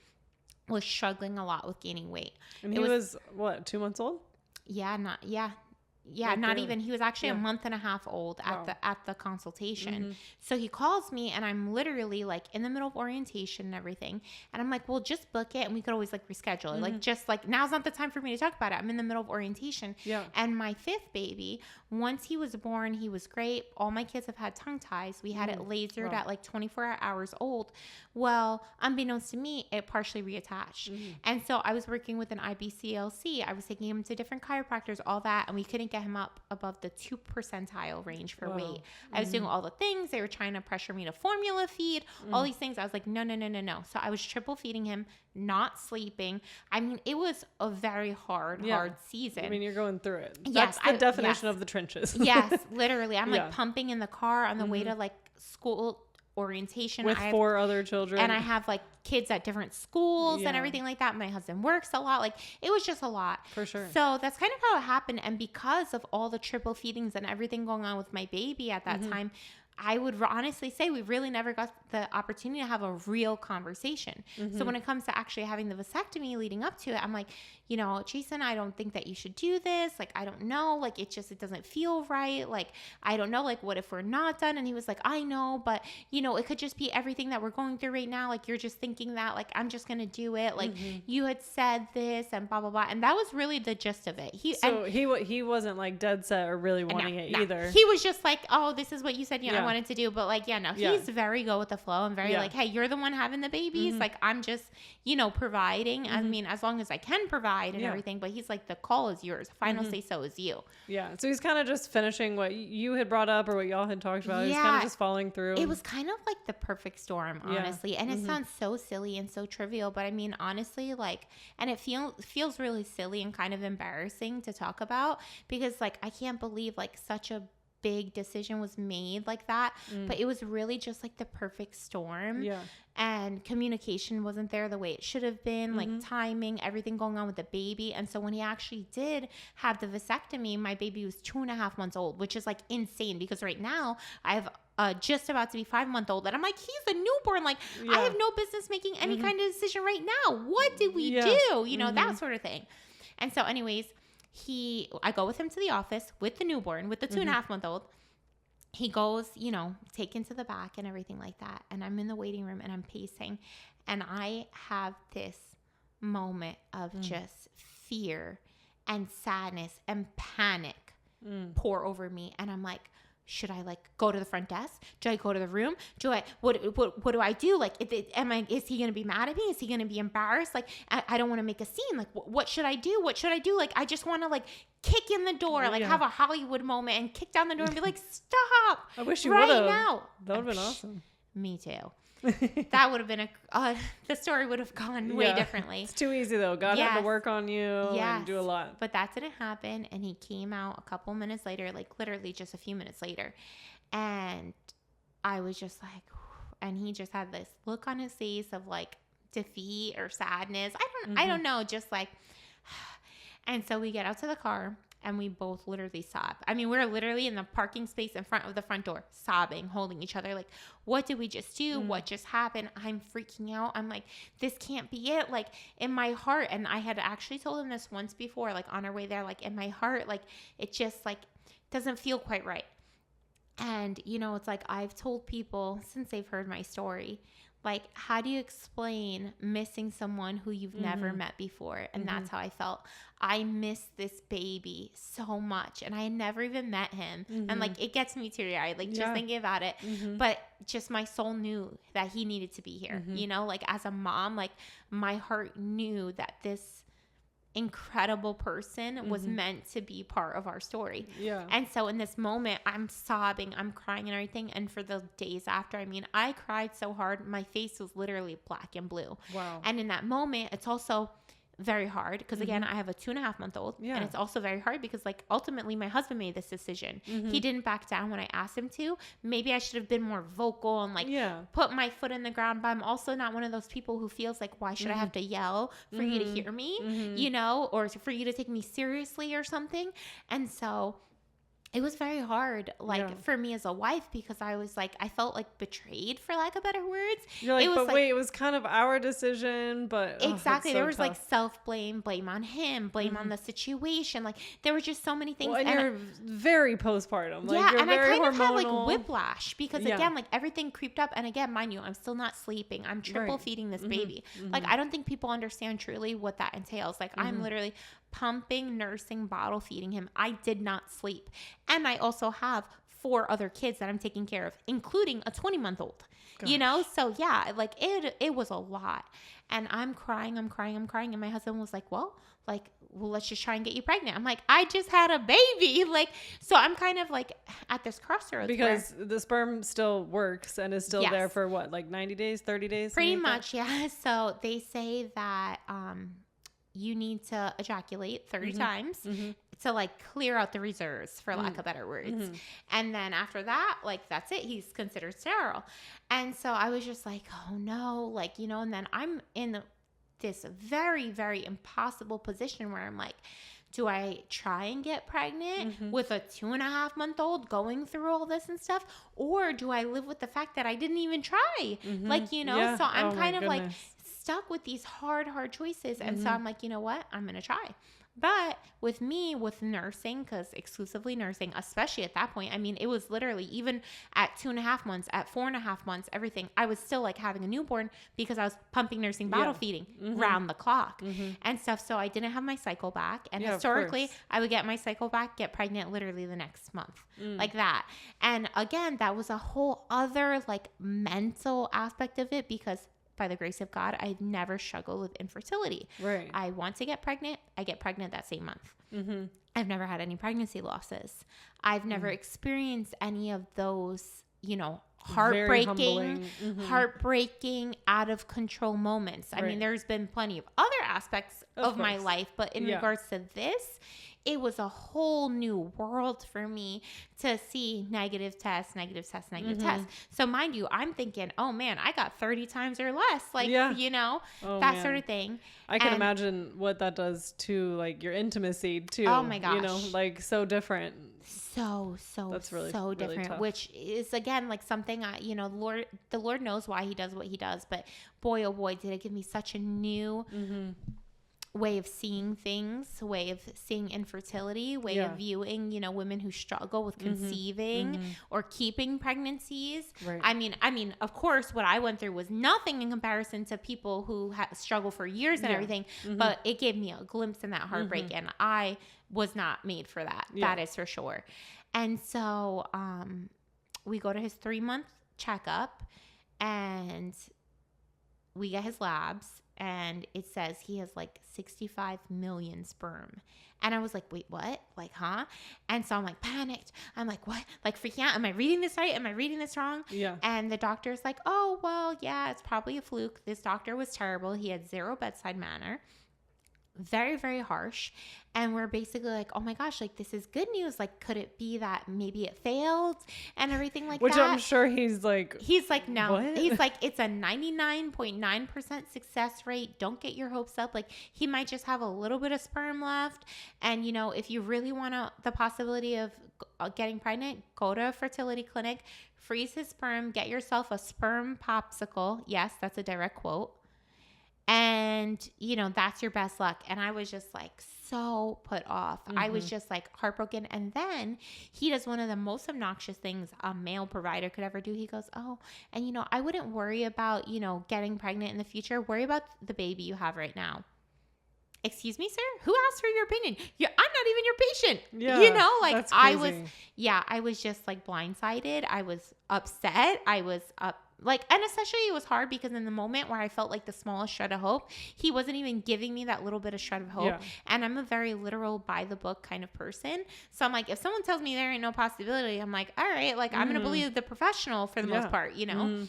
was struggling a lot with gaining weight. And he was what, 2 months old? Not even. He was actually a month and a half old at the consultation. So he calls me and I'm literally like in the middle of orientation and everything. And I'm like, well, just book it and we could always like reschedule it. Like just like now's not the time for me to talk about it. I'm in the middle of orientation. Yeah. And my 5th baby, once he was born, he was great. All my kids have had tongue ties. We had it lasered at like 24 hours old. Well, unbeknownst to me, it partially reattached. And so I was working with an IBCLC. I was taking him to different chiropractors, all that, and we couldn't get him up above the 2 percentile range for weight. I was doing all the things. They were trying to pressure me to formula feed, all these things. I was like, no. So I was triple feeding him, not sleeping. I mean, it was a very hard season. I mean, you're going through it. That's the definition of the trenches. Yes, literally. I'm like pumping in the car on the way to like school orientation with 4 other children, and I have like kids at different schools and everything like that. My husband works a lot. Like it was just a lot for sure. So that's kind of how it happened. And because of all the triple feedings and everything going on with my baby at that time, I would honestly say we really never got the opportunity to have a real conversation. So when it comes to actually having the vasectomy leading up to it, I'm like, you know, Jason, I don't think that you should do this. Like, I don't know. Like, it doesn't feel right. Like, I don't know. Like, what if we're not done? And he was like, I know, but, you know, it could just be everything that we're going through right now. Like, you're just thinking that, like, I'm just going to do it. Like, you had said this and blah, blah, blah. And that was really the gist of it. He wasn't like dead set or really wanting it either. He was just like, oh, this is what you said, I wanted to do. But like, he's very go with the flow and very like, hey, you're the one having the babies. Like, I'm just, you know, providing. I mean, as long as I can provide and everything, but he's like, the call is yours. Final say so is you. Yeah. So he's kind of just finishing what you had brought up or what y'all had talked about. He's kind of just following through. It was kind of like the perfect storm, honestly. And it sounds so silly and so trivial, but I mean, honestly, like, and it feels really silly and kind of embarrassing to talk about because like, I can't believe like such a big decision was made like that, but it was really just like the perfect storm. And communication wasn't there the way it should have been, like timing, everything going on with the baby. And so when he actually did have the vasectomy, my baby was 2.5 months old, which is like insane because right now I have just about to be 5-month-old and I'm like, he's a newborn. Like I have no business making any kind of decision right now. What did we do? You know, that sort of thing. And so anyways, I go with him to the office with the newborn, with the 2.5-month-old. He goes, you know, taken to the back and everything like that. And I'm in the waiting room and I'm pacing. And I have this moment of just fear and sadness and panic pour over me. And I'm like, should I like go to the front desk? Do I go to the room? What do I do? Like, is he going to be mad at me? Is he going to be embarrassed? Like, I don't want to make a scene. Like, what should I do? What should I do? Like, I just want to like kick in the door, like have a Hollywood moment and kick down the door and be like, stop. I wish you would have. Now. That would have been awesome. Me too. That would have been the story would have gone way differently. It's too easy though. God had to work on you and do a lot. But that didn't happen. And he came out a couple minutes later, like literally just a few minutes later. And I was just like, and he just had this look on his face of like defeat or sadness. I don't know. Just like, and so we get out to the car. And we both literally sob. I mean, we're literally in the parking space in front of the front door, sobbing, holding each other. Like, what did we just do? What just happened? I'm freaking out. I'm like, this can't be it. Like, in my heart, and I had actually told him this once before, like, on our way there, like, in my heart, like, it just, like, doesn't feel quite right. And, you know, it's like I've told people since they've heard my story, like, how do you explain missing someone who you've never met before? And that's how I felt. I miss this baby so much. And I had never even met him. And, like, it gets me teary-eyed, like, just thinking about it. But just my soul knew that he needed to be here. You know, like, as a mom, like, my heart knew that this incredible person was meant to be part of our story. And so in this moment, I'm sobbing, I'm crying and everything. And for the days after, I mean, I cried so hard, my face was literally black and blue. Wow. And in that moment, it's also very hard because again, I have a 2.5-month-old and it's also very hard because like ultimately my husband made this decision. He didn't back down when I asked him to. Maybe I should have been more vocal and like put my foot in the ground, but I'm also not one of those people who feels like, why should I have to yell for you to hear me, you know, or for you to take me seriously or something. And so it was very hard, like, for me as a wife, because I was like, I felt like betrayed, for lack of better words. You're like, but wait, it was kind of our decision, but exactly. There was like self-blame, blame on him, blame on the situation. Like, there were just so many things. Well, and you're very postpartum. Like, yeah, and I kind of had like whiplash because again, like everything creeped up. And again, mind you, I'm still not sleeping. I'm triple feeding this baby. Like, I don't think people understand truly what that entails. Like, I'm literally pumping, nursing, bottle feeding him. I did not sleep. And I also have 4 other kids that I'm taking care of, including a 20-month-old, you know? So yeah, like it was a lot. And I'm crying. And my husband was like, well, let's just try and get you pregnant. I'm like, I just had a baby. Like, so I'm kind of like at this crossroads. Because the sperm still works and is still there for what, like 90 days, 30 days? Pretty much, yeah. So they say that, you need to ejaculate 30 times to like clear out the reserves, for lack of better words. And then after that, like, that's it. He's considered sterile. And so I was just like, oh no, like, you know, and then I'm in this very, very impossible position where I'm like, do I try and get pregnant with a 2.5-month-old going through all this and stuff? Or do I live with the fact that I didn't even try? Like, you know, so I'm kind of like stuck with these hard choices. And so I'm like, you know what? I'm going to try. But with me, with nursing, because exclusively nursing, especially at that point, I mean, it was literally even at 2.5 months, at 4.5 months, everything, I was still like having a newborn because I was pumping, nursing, bottle feeding round the clock and stuff. So I didn't have my cycle back. And historically, I would get my cycle back, get pregnant literally the next month, like that. And again, that was a whole other like mental aspect of it because by the grace of God, I've never struggled with infertility. Right. I want to get pregnant. I get pregnant that same month. I've never had any pregnancy losses. I've never experienced any of those, you know, heartbreaking, out of control moments. I mean, there's been plenty of other aspects of my life, but in regards to this, it was a whole new world for me to see negative tests. So mind you, I'm thinking, oh man, I got 30 times or less, like, you know, sort of thing. I can imagine what that does to like your intimacy too. Oh my gosh. You know, like so different. That's really different, tough. Which is again, like something you know, the Lord knows why he does what he does, but boy, oh boy, did it give me such a new way of seeing things, way of seeing infertility, way of viewing, you know, women who struggle with conceiving or keeping pregnancies. Right. I mean, of course, what I went through was nothing in comparison to people who struggle for years and everything, but it gave me a glimpse in that heartbreak, and I was not made for that. That is for sure. And so we go to his 3-month checkup, and we get his labs. And it says he has like 65 million sperm. And I was like, wait, what? Like, huh? And so I'm like panicked. I'm like, what? Like freaking out. Am I reading this right? Am I reading this wrong? Yeah. And the doctor's like, oh, well, yeah, it's probably a fluke. This doctor was terrible. He had zero bedside manner. Very, very harsh. And we're basically like, oh my gosh, like this is good news. Like, could it be that maybe it failed and everything like Which that? Which I'm sure he's like, no. What? He's like, it's a 99.9% success rate. Don't get your hopes up. Like he might just have a little bit of sperm left. And you know, if you really want the possibility of getting pregnant, go to a fertility clinic, freeze his sperm, get yourself a sperm popsicle. Yes, that's a direct quote. And, you know, that's your best luck. And I was just like so put off. I was just like heartbroken. And then he does one of the most obnoxious things a male provider could ever do. He goes, oh, and, you know, I wouldn't worry about, you know, getting pregnant in the future. Worry about the baby you have right now. Excuse me, sir? Who asked for your opinion? I'm not even your patient. Yeah, you know, like I was just like blindsided. I was upset. I was and especially it was hard because in the moment where I felt like the smallest shred of hope, he wasn't even giving me that little bit of shred of hope. Yeah. And I'm a very literal by the book kind of person. So I'm like, if someone tells me there ain't no possibility, I'm like, all right, like I'm going to believe the professional for the most part, you know?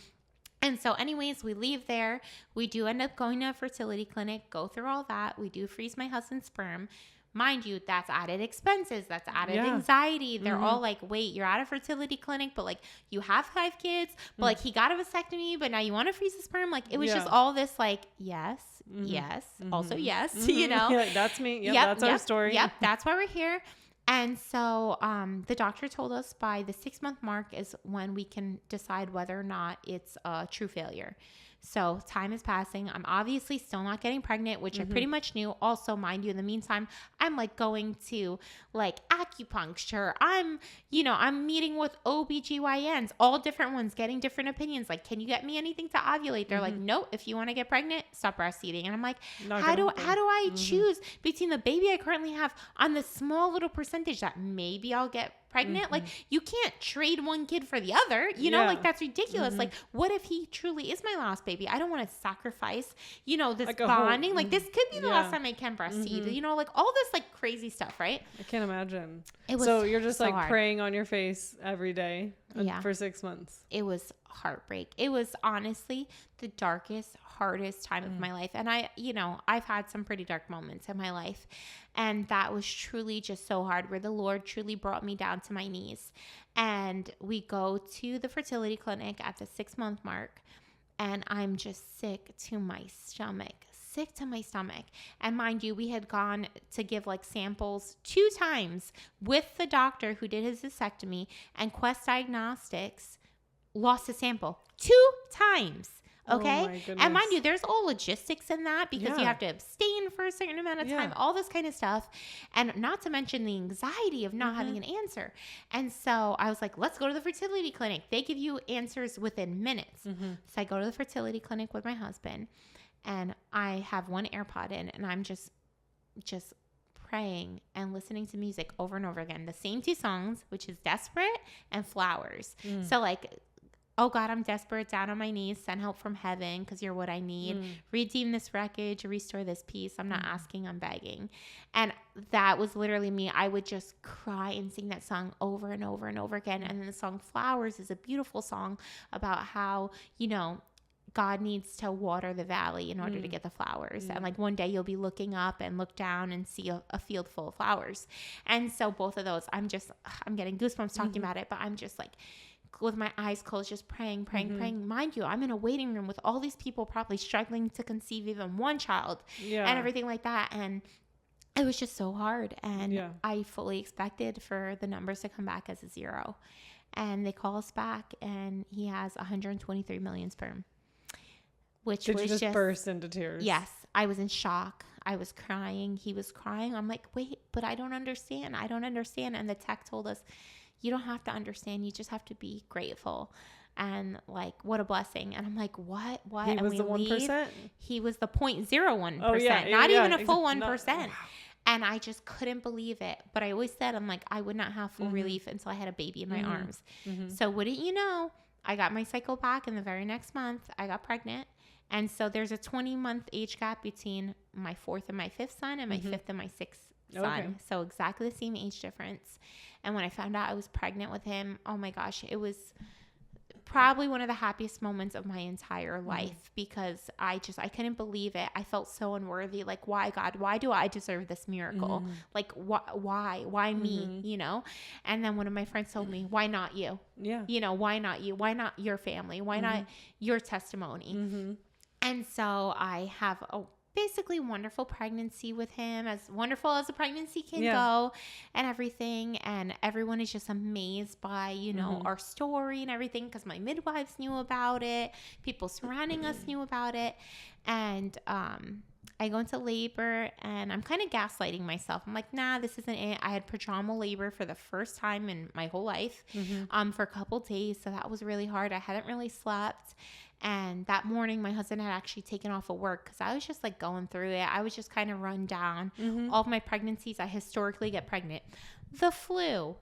And so anyways, we leave there. We do end up going to a fertility clinic, go through all that. We do freeze my husband's sperm. Mind you, that's added expenses. That's added anxiety. They're all like, wait, you're at a fertility clinic, but like you have 5 kids, but like he got a vasectomy, but now you want to freeze the sperm. Like it was just all this like, yes, also yes, you know. Yeah, that's me. Yep, that's our story. Yep, that's why we're here. And so the doctor told us by the 6-month mark is when we can decide whether or not it's a true failure. So time is passing. I'm obviously still not getting pregnant, which I pretty much knew. Also, mind you, in the meantime, I'm like going to like acupuncture. I'm meeting with OBGYNs, all different ones, getting different opinions. Like, can you get me anything to ovulate? They're like, nope, if you want to get pregnant, stop breastfeeding. And I'm like, how do I choose between the baby I currently have on the small little percentage that maybe I'll get pregnant? Like you can't trade one kid for the other, you know, like that's ridiculous. Like what if he truly is my last baby? I don't want to sacrifice, you know, this like bonding. Like this could be the last time I can breastfeed, you know, like all this like crazy stuff, right? I can't imagine. So you're just so like hard. Praying on your face every day for 6 months. It was heartbreak. It was honestly the darkest, hardest time of my life. And I've had some pretty dark moments in my life. And that was truly just so hard, where the Lord truly brought me down to my knees. And we go to the fertility clinic at the 6-month mark, and I'm just sick to my stomach. sick to my stomach. And mind you, we had gone to give like samples 2 times with the doctor who did his vasectomy, and Quest Diagnostics lost a sample 2 times. Okay. Oh, and mind you, there's all logistics in that, because you have to abstain for a certain amount of time, all this kind of stuff. And not to mention the anxiety of not having an answer. And so I was like, let's go to the fertility clinic. They give you answers within minutes. So I go to the fertility clinic with my husband, and I have one AirPod in, and I'm just praying and listening to music over and over again. The same 2 songs, which is Desperate and Flowers. So like, oh God, I'm desperate, down on my knees, send help from heaven, because you're what I need. Redeem this wreckage, restore this peace. I'm not asking, I'm begging. And that was literally me. I would just cry and sing that song over and over and over again. And then the song Flowers is a beautiful song about how, you know, God needs to water the valley in order to get the flowers. And like one day you'll be looking up and look down and see a field full of flowers. And so both of those, I'm getting goosebumps talking about it, but I'm just like, with my eyes closed, just praying. Mind you, I'm in a waiting room with all these people probably struggling to conceive even one child and everything like that. And it was just so hard. And I fully expected for the numbers to come back as a 0. And they call us back, and he has 123 million sperm, which Did was you just burst into tears? Yes. I was in shock. I was crying. He was crying. I'm like, wait, but I don't understand. And the tech told us, you don't have to understand. You just have to be grateful. And like, what a blessing. And I'm like, what? He was the 1%? He was the 0.01%, not even a full 1%. Wow. And I just couldn't believe it. But I always said, I'm like, I would not have full relief until I had a baby in my arms. So wouldn't you know, I got my cycle back, and the very next month I got pregnant. And so there's a 20-month age gap between my 4th and my 5th son, and my 5th and my 6th son. Okay. So exactly the same age difference. And when I found out I was pregnant with him, oh my gosh, it was probably one of the happiest moments of my entire life, because I couldn't believe it. I felt so unworthy. Like, why, God? Why do I deserve this miracle? Like, why me? You know? And then one of my friends told me, why not you? Yeah. You know, why not you? Why not your family? Why not your testimony? And so I have a basically wonderful pregnancy with him, as wonderful as a pregnancy can go, and everything. And everyone is just amazed by, you know, our story and everything, because my midwives knew about it. People surrounding us knew about it. And I go into labor, and I'm kind of gaslighting myself. I'm like, nah, this isn't it. I had prodromal labor for the first time in my whole life for a couple days. So that was really hard. I hadn't really slept. And that morning, my husband had actually taken off of work, because I was just like going through it. I was just kind of run down. All of my pregnancies, I historically get pregnant. The flu,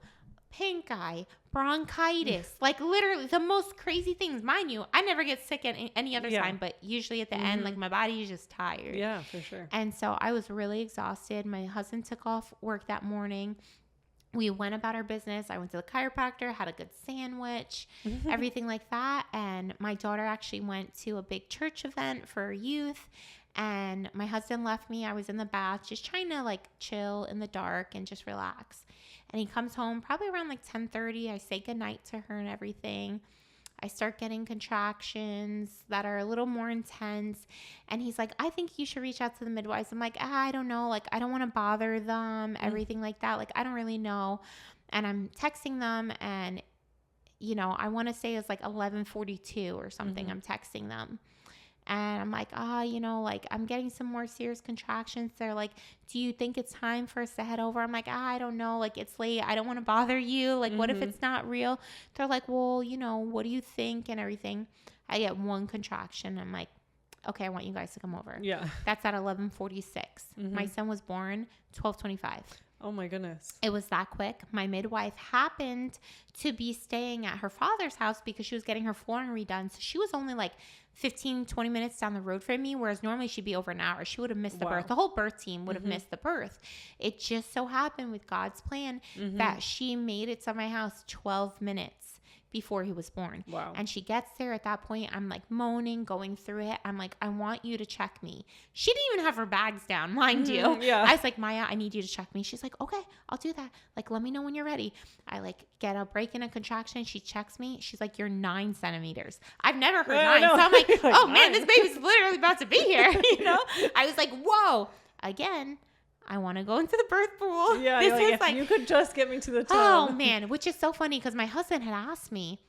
pink eye, bronchitis, like literally the most crazy things. Mind you, I never get sick at any other time, but usually at the end, like my body is just tired. Yeah, for sure. And so I was really exhausted. My husband took off work that morning. We went about our business. I went to the chiropractor, had a good sandwich, everything like that. And my daughter actually went to a big church event for youth. And my husband left me. I was in the bath, just trying to like chill in the dark and just relax. And he comes home probably around like 10:30. I say goodnight to her and everything. I start getting contractions that are a little more intense. And he's like, I think you should reach out to the midwives. I'm like, I don't know. Like, I don't want to bother them, everything like that. Like, I don't really know. And I'm texting them, and, you know, I want to say it's like 11:42 or something. I'm texting them. And I'm like, you know, like I'm getting some more serious contractions. They're like, do you think it's time for us to head over? I'm like, I don't know. Like, it's late. I don't want to bother you. Like, what if it's not real? They're like, well, you know, what do you think and everything? I get one contraction. I'm like, okay, I want you guys to come over. Yeah. That's at 11:46. My son was born 12:25. Oh my goodness. It was that quick. My midwife happened to be staying at her father's house because she was getting her flooring redone. So she was only like 15, 20 minutes down the road from me, whereas normally she'd be over an hour. She would have missed the birth. The whole birth team would have missed the birth. It just so happened with God's plan that she made it to my house 12 minutes before he was born. Wow. And she gets there at that point. I'm like moaning, going through it. I'm like, I want you to check me. She didn't even have her bags down, mind you. Yeah. I was like, Maya, I need you to check me. She's like, okay, I'll do that. Like, let me know when you're ready. I like get a break in a contraction. She checks me. She's like, you're 9 centimeters. I've never heard 9. So I'm like, oh man, this baby's literally about to be here. You know, I was like, whoa. Again, I want to go into the birth pool. Yeah, this is like, you could just get me to the tub. Oh man, which is so funny because my husband had asked me,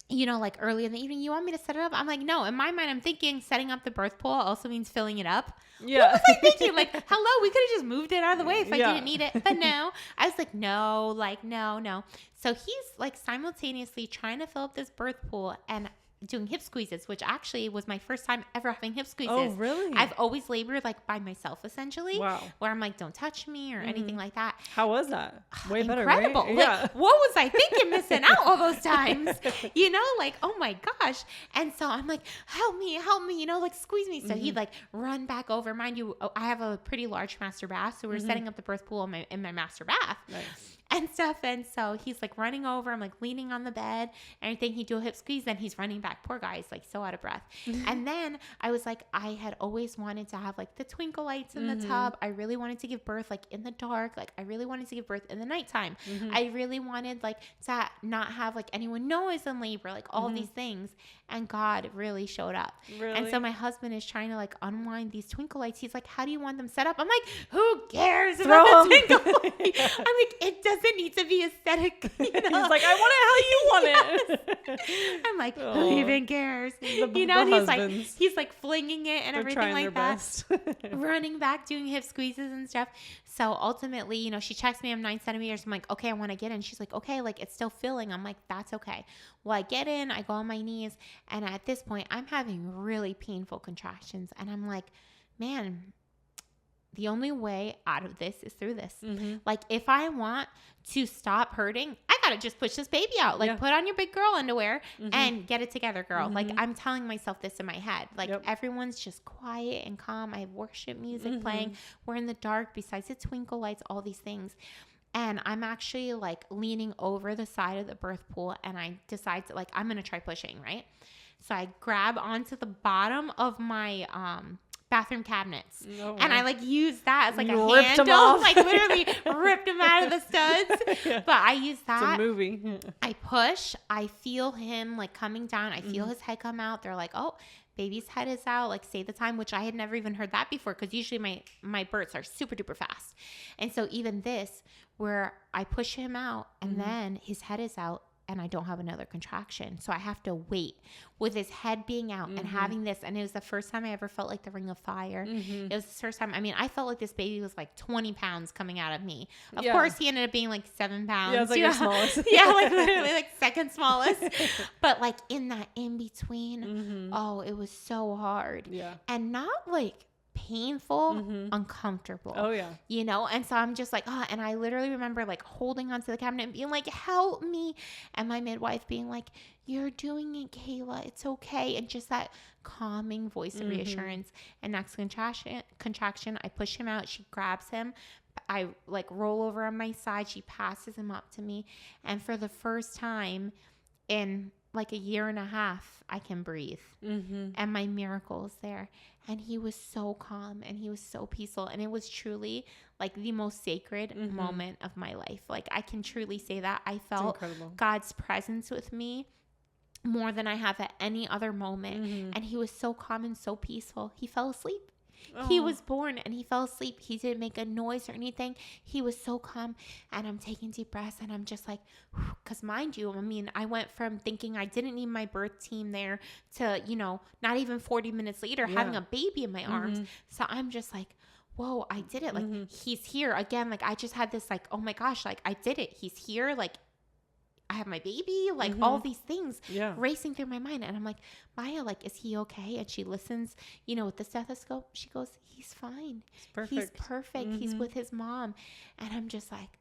you know, like early in the evening, you want me to set it up? I'm like, no. In my mind, I'm thinking setting up the birth pool also means filling it up. Yeah. What was I thinking? Like, hello, we could have just moved it out of the way if I didn't need it. But no, I was like, no. So he's like simultaneously trying to fill up this birth pool and doing hip squeezes, which actually was my first time ever having hip squeezes. Oh, really? I've always labored like by myself, essentially. Wow. Where I'm like, don't touch me or anything like that. How was that? Way better, incredible. right? Like, what was I thinking missing out all those times? You know, like, oh my gosh. And so I'm like, help me, you know, like squeeze me. So he'd like run back over. Mind you, I have a pretty large master bath. So we're setting up the birth pool in my master bath. Nice. And stuff. And so he's like running over. I'm like leaning on the bed. Everything. He'd do a hip squeeze. Then he's running back. Poor guy is like so out of breath. And then I was like, I had always wanted to have like the twinkle lights in the tub. I really wanted to give birth like in the dark. Like I really wanted to give birth in the nighttime. I really wanted like to not have like anyone know I was in labor. Like all these things. And God really showed up. Really? And so my husband is trying to like unwind these twinkle lights. He's like, how do you want them set up? I'm like, who cares about the twinkle light? I'm like, it doesn't need to be aesthetic. You know? He's like, I want it how you want it. I'm like, who even cares? You know, and he's like flinging it and everything like that. Running back, doing hip squeezes and stuff. So ultimately, you know, she checks me. I'm 9 centimeters. I'm like, okay, I want to get in. She's like, okay, like it's still filling. I'm like, that's okay. Well, I get in, I go on my knees. And at this point, I'm having really painful contractions. And I'm like, man, the only way out of this is through this. Like if I want to stop hurting, I got to just push this baby out. Like put on your big girl underwear and get it together, girl. Like I'm telling myself this in my head. Like everyone's just quiet and calm. I have worship music playing. We're in the dark besides the twinkle lights, all these things. And I'm actually like leaning over the side of the birth pool and I decide to like, I'm going to try pushing, right? So I grab onto the bottom of my bathroom cabinets and I like use that as like a handle, like literally ripped them out of the studs. But I use that. It's a movie. I push, I feel him like coming down. I feel his head come out. They're like, oh, baby's head is out, like say the time, which I had never even heard that before because usually my births are super duper fast. And so even this where I push him out and then his head is out and I don't have another contraction. So I have to wait with his head being out and having this. And it was the first time I ever felt like the ring of fire. It was the first time. I mean, I felt like this baby was like 20 pounds coming out of me. Of course, he ended up being like 7 pounds. Yeah, it's like your smallest. Yeah, like literally like second smallest. But like in that in between, oh, it was so hard. Yeah. And not like painful, uncomfortable. Oh yeah. You know, and so I'm just like, oh, and I literally remember like holding onto the cabinet and being like, help me. And my midwife being like, you're doing it, Kayla. It's okay. And just that calming voice of reassurance. And next contraction, I push him out. She grabs him. I like roll over on my side. She passes him up to me. And for the first time in like a year and a half, I can breathe. And my miracle is there. And he was so calm and he was so peaceful. And it was truly like the most sacred moment of my life. Like I can truly say that I felt God's presence with me more than I have at any other moment. And he was so calm and so peaceful. He fell asleep. He was born and he fell asleep. He didn't make a noise or anything. He was so calm. And I'm taking deep breaths and I'm just like, because mind you, I mean, I went from thinking I didn't need my birth team there to, you know, not even 40 minutes later having a baby in my arms. So I'm just like, whoa, I did it. Like he's here again. Like I just had this like, oh my gosh, like I did it. He's here. Like I have my baby, like all these things racing through my mind. And I'm like, Maya, like, is he okay? And she listens, you know, with the stethoscope. She goes, he's fine. He's perfect. He's with his mom. And I'm just like,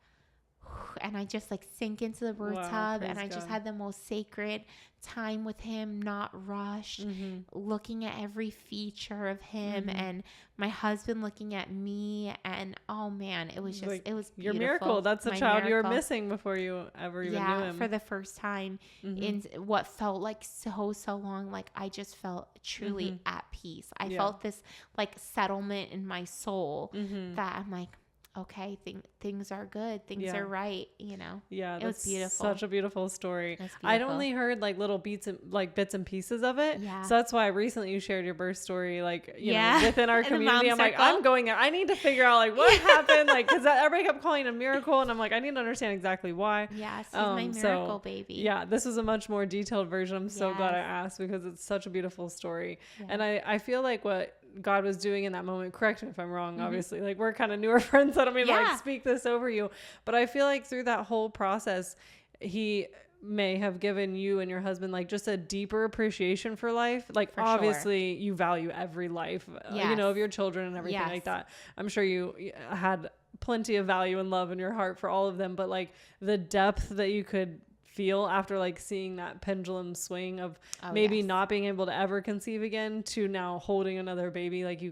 and I just like sink into the birth tub, and I just had the most sacred time with him, not rushed, looking at every feature of him, and my husband looking at me, and oh man, it was just like, it was beautiful. Your miracle. That's the child you were missing before you ever even knew him. For the first time in what felt like so long. Like I just felt truly at peace. I felt this like settlement in my soul that I'm like, okay, things are good. Things are right, you know? Yeah. It was beautiful. Such a beautiful story. I'd only heard like little bits and pieces of it. Yeah. So that's why recently you shared your birth story, like, you know, within our community. I'm like, I'm going there. I need to figure out like what happened. Like, cause everybody kept calling it a miracle. And I'm like, I need to understand exactly why. Yes. He's my miracle baby. Yeah. This was a much more detailed version. I'm so glad I asked because it's such a beautiful story. Yes. And I feel like what God was doing in that moment, correct me if I'm wrong, obviously, like we're kind of newer friends, I don't mean to like speak this over you, but I feel like through that whole process, he may have given you and your husband like just a deeper appreciation for life. Like obviously you value every life, you know, of your children and everything like that. I'm sure you had plenty of value and love in your heart for all of them, but like the depth that you could feel after like seeing that pendulum swing of maybe not being able to ever conceive again to now holding another baby, like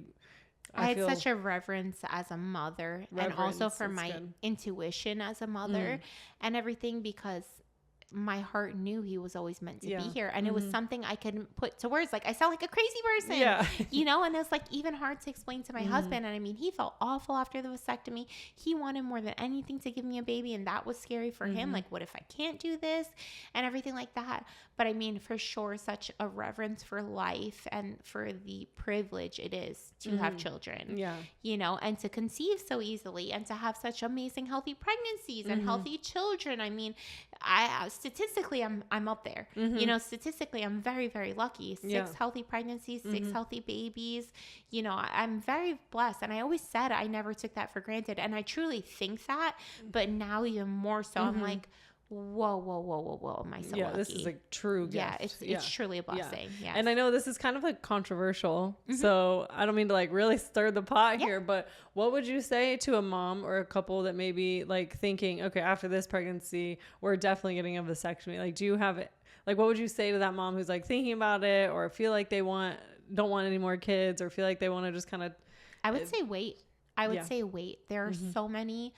I had such a reverence as a mother, and also for my intuition as a mother and everything, because my heart knew he was always meant to be here, and it was something I couldn't put to words. Like I sound like a crazy person, you know, and it was like even hard to explain to my husband. And I mean, he felt awful after the vasectomy. He wanted more than anything to give me a baby, and that was scary for him. Like, what if I can't do this and everything like that? But I mean, for sure, such a reverence for life and for the privilege it is to have children, you know, and to conceive so easily, and to have such amazing healthy pregnancies and healthy children. I mean, statistically, I'm up there. You know, statistically, I'm very, very lucky. 6 healthy pregnancies, 6 healthy babies. You know, I'm very blessed. And I always said I never took that for granted. And I truly think that. But now even more so, I'm like, whoa, am I so lucky? This is a true gift. Yeah, it's truly a blessing. Yeah. And I know this is kind of like controversial, so I don't mean to like really stir the pot here, but what would you say to a mom or a couple that may be like thinking, okay, after this pregnancy, we're definitely getting a vasectomy? Like, do you have it? Like, what would you say to that mom who's like thinking about it, or feel like they don't want any more kids, or feel like they want to just kind of? I would say wait. Say wait. There are so many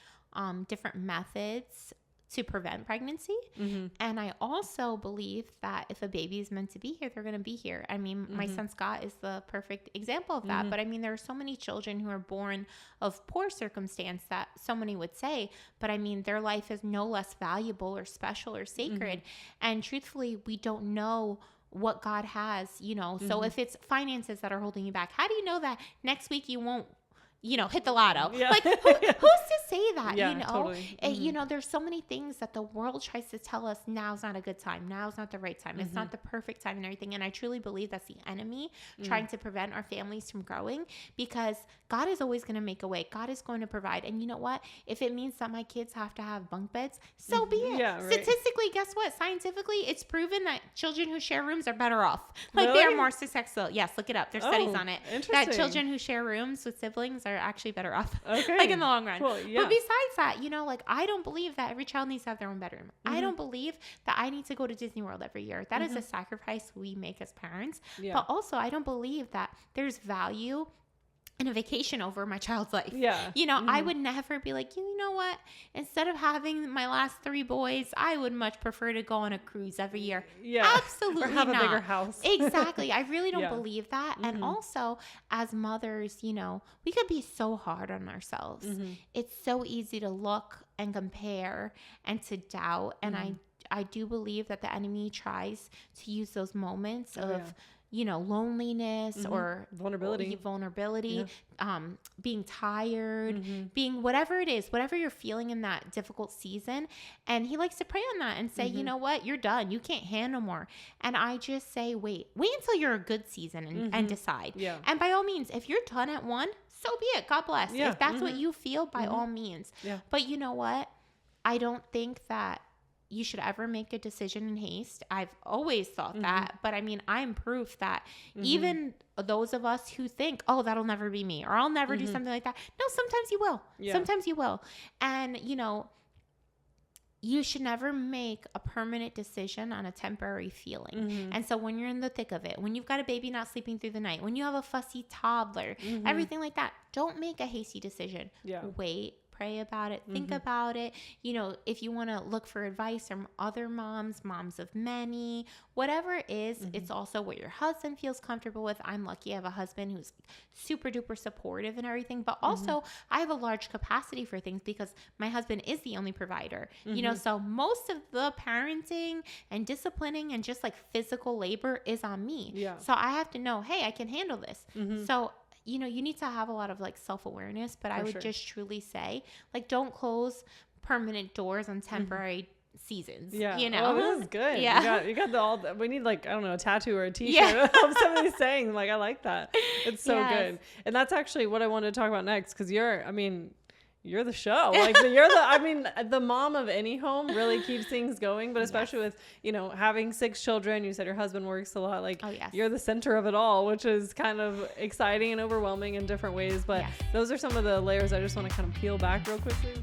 different methods to prevent pregnancy. And I also believe that if a baby is meant to be here, they're going to be here. I mean, my son Scott is the perfect example of that. But I mean, there are so many children who are born of poor circumstance that so many would say, but I mean, their life is no less valuable or special or sacred. And truthfully, we don't know what God has, you know. So if it's finances that are holding you back, how do you know that next week you won't, you know, hit the lotto? Like who's to say that, you know? Totally. You know, there's so many things that the world tries to tell us now's not a good time. Now's not the right time. It's not the perfect time and everything. And I truly believe that's the enemy trying to prevent our families from growing, because God is always going to make a way. God is going to provide. And you know what? If it means that my kids have to have bunk beds, so be it. Yeah, right. Statistically, guess what? Scientifically, it's proven that children who share rooms are better off. Like they are more successful. Yes, look it up. There's studies on it. That children who share rooms with siblings are actually better off. Okay. Like in the long run. Cool. But besides that, you know, like I don't believe that every child needs to have their own bedroom. I don't believe that I need to go to Disney World every year. That is a sacrifice we make as parents. But also, I don't believe that there's value in a vacation over my child's life. You know, I would never be like, you know what? Instead of having my last 3 boys, I would much prefer to go on a cruise every year. Absolutely or have not. A bigger house. Exactly. I really don't believe that. And also, as mothers, you know, we could be so hard on ourselves. It's so easy to look and compare and to doubt. And I do believe that the enemy tries to use those moments of you know, loneliness or vulnerability, being tired, being whatever it is, whatever you're feeling in that difficult season. And he likes to prey on that and say, you know what, you're done. You can't handle more. And I just say, wait until you're a good season and decide. And by all means, if you're done at one, so be it. God bless. If that's what you feel, by all means. But you know what? I don't think that you should ever make a decision in haste. I've always thought that, but I mean, I'm proof that even those of us who think, oh, that'll never be me, or I'll never do something like that. No, sometimes you will. Sometimes you will. And, you know, you should never make a permanent decision on a temporary feeling. Mm-hmm. And so when you're in the thick of it, when you've got a baby not sleeping through the night, when you have a fussy toddler, mm-hmm. everything like that, don't make a hasty decision. Yeah. Wait, pray about it, think mm-hmm. about it. You know, if you want to look for advice from other moms of many, whatever it is, mm-hmm. it's also what your husband feels comfortable with. I'm lucky I have a husband who's super duper supportive and everything, but also mm-hmm. I have a large capacity for things because my husband is the only provider, mm-hmm. you know, so most of the parenting and disciplining and just like physical labor is on me. Yeah. So I have to know, hey, I can handle this. Mm-hmm. So you know, you need to have a lot of like self-awareness, but I would just truly say, like, don't close permanent doors on temporary seasons. Yeah. You know, this is good. Yeah. You got we need like, I don't know, a tattoo or a t-shirt of somebody saying like, I like that. It's so good. And that's actually what I wanted to talk about next. Cause you're the show. Like the mom of any home really keeps things going, but especially with, you know, having 6 children, you said your husband works a lot. Like you're the center of it all, which is kind of exciting and overwhelming in different ways. But those are some of the layers I just want to kind of peel back real quickly.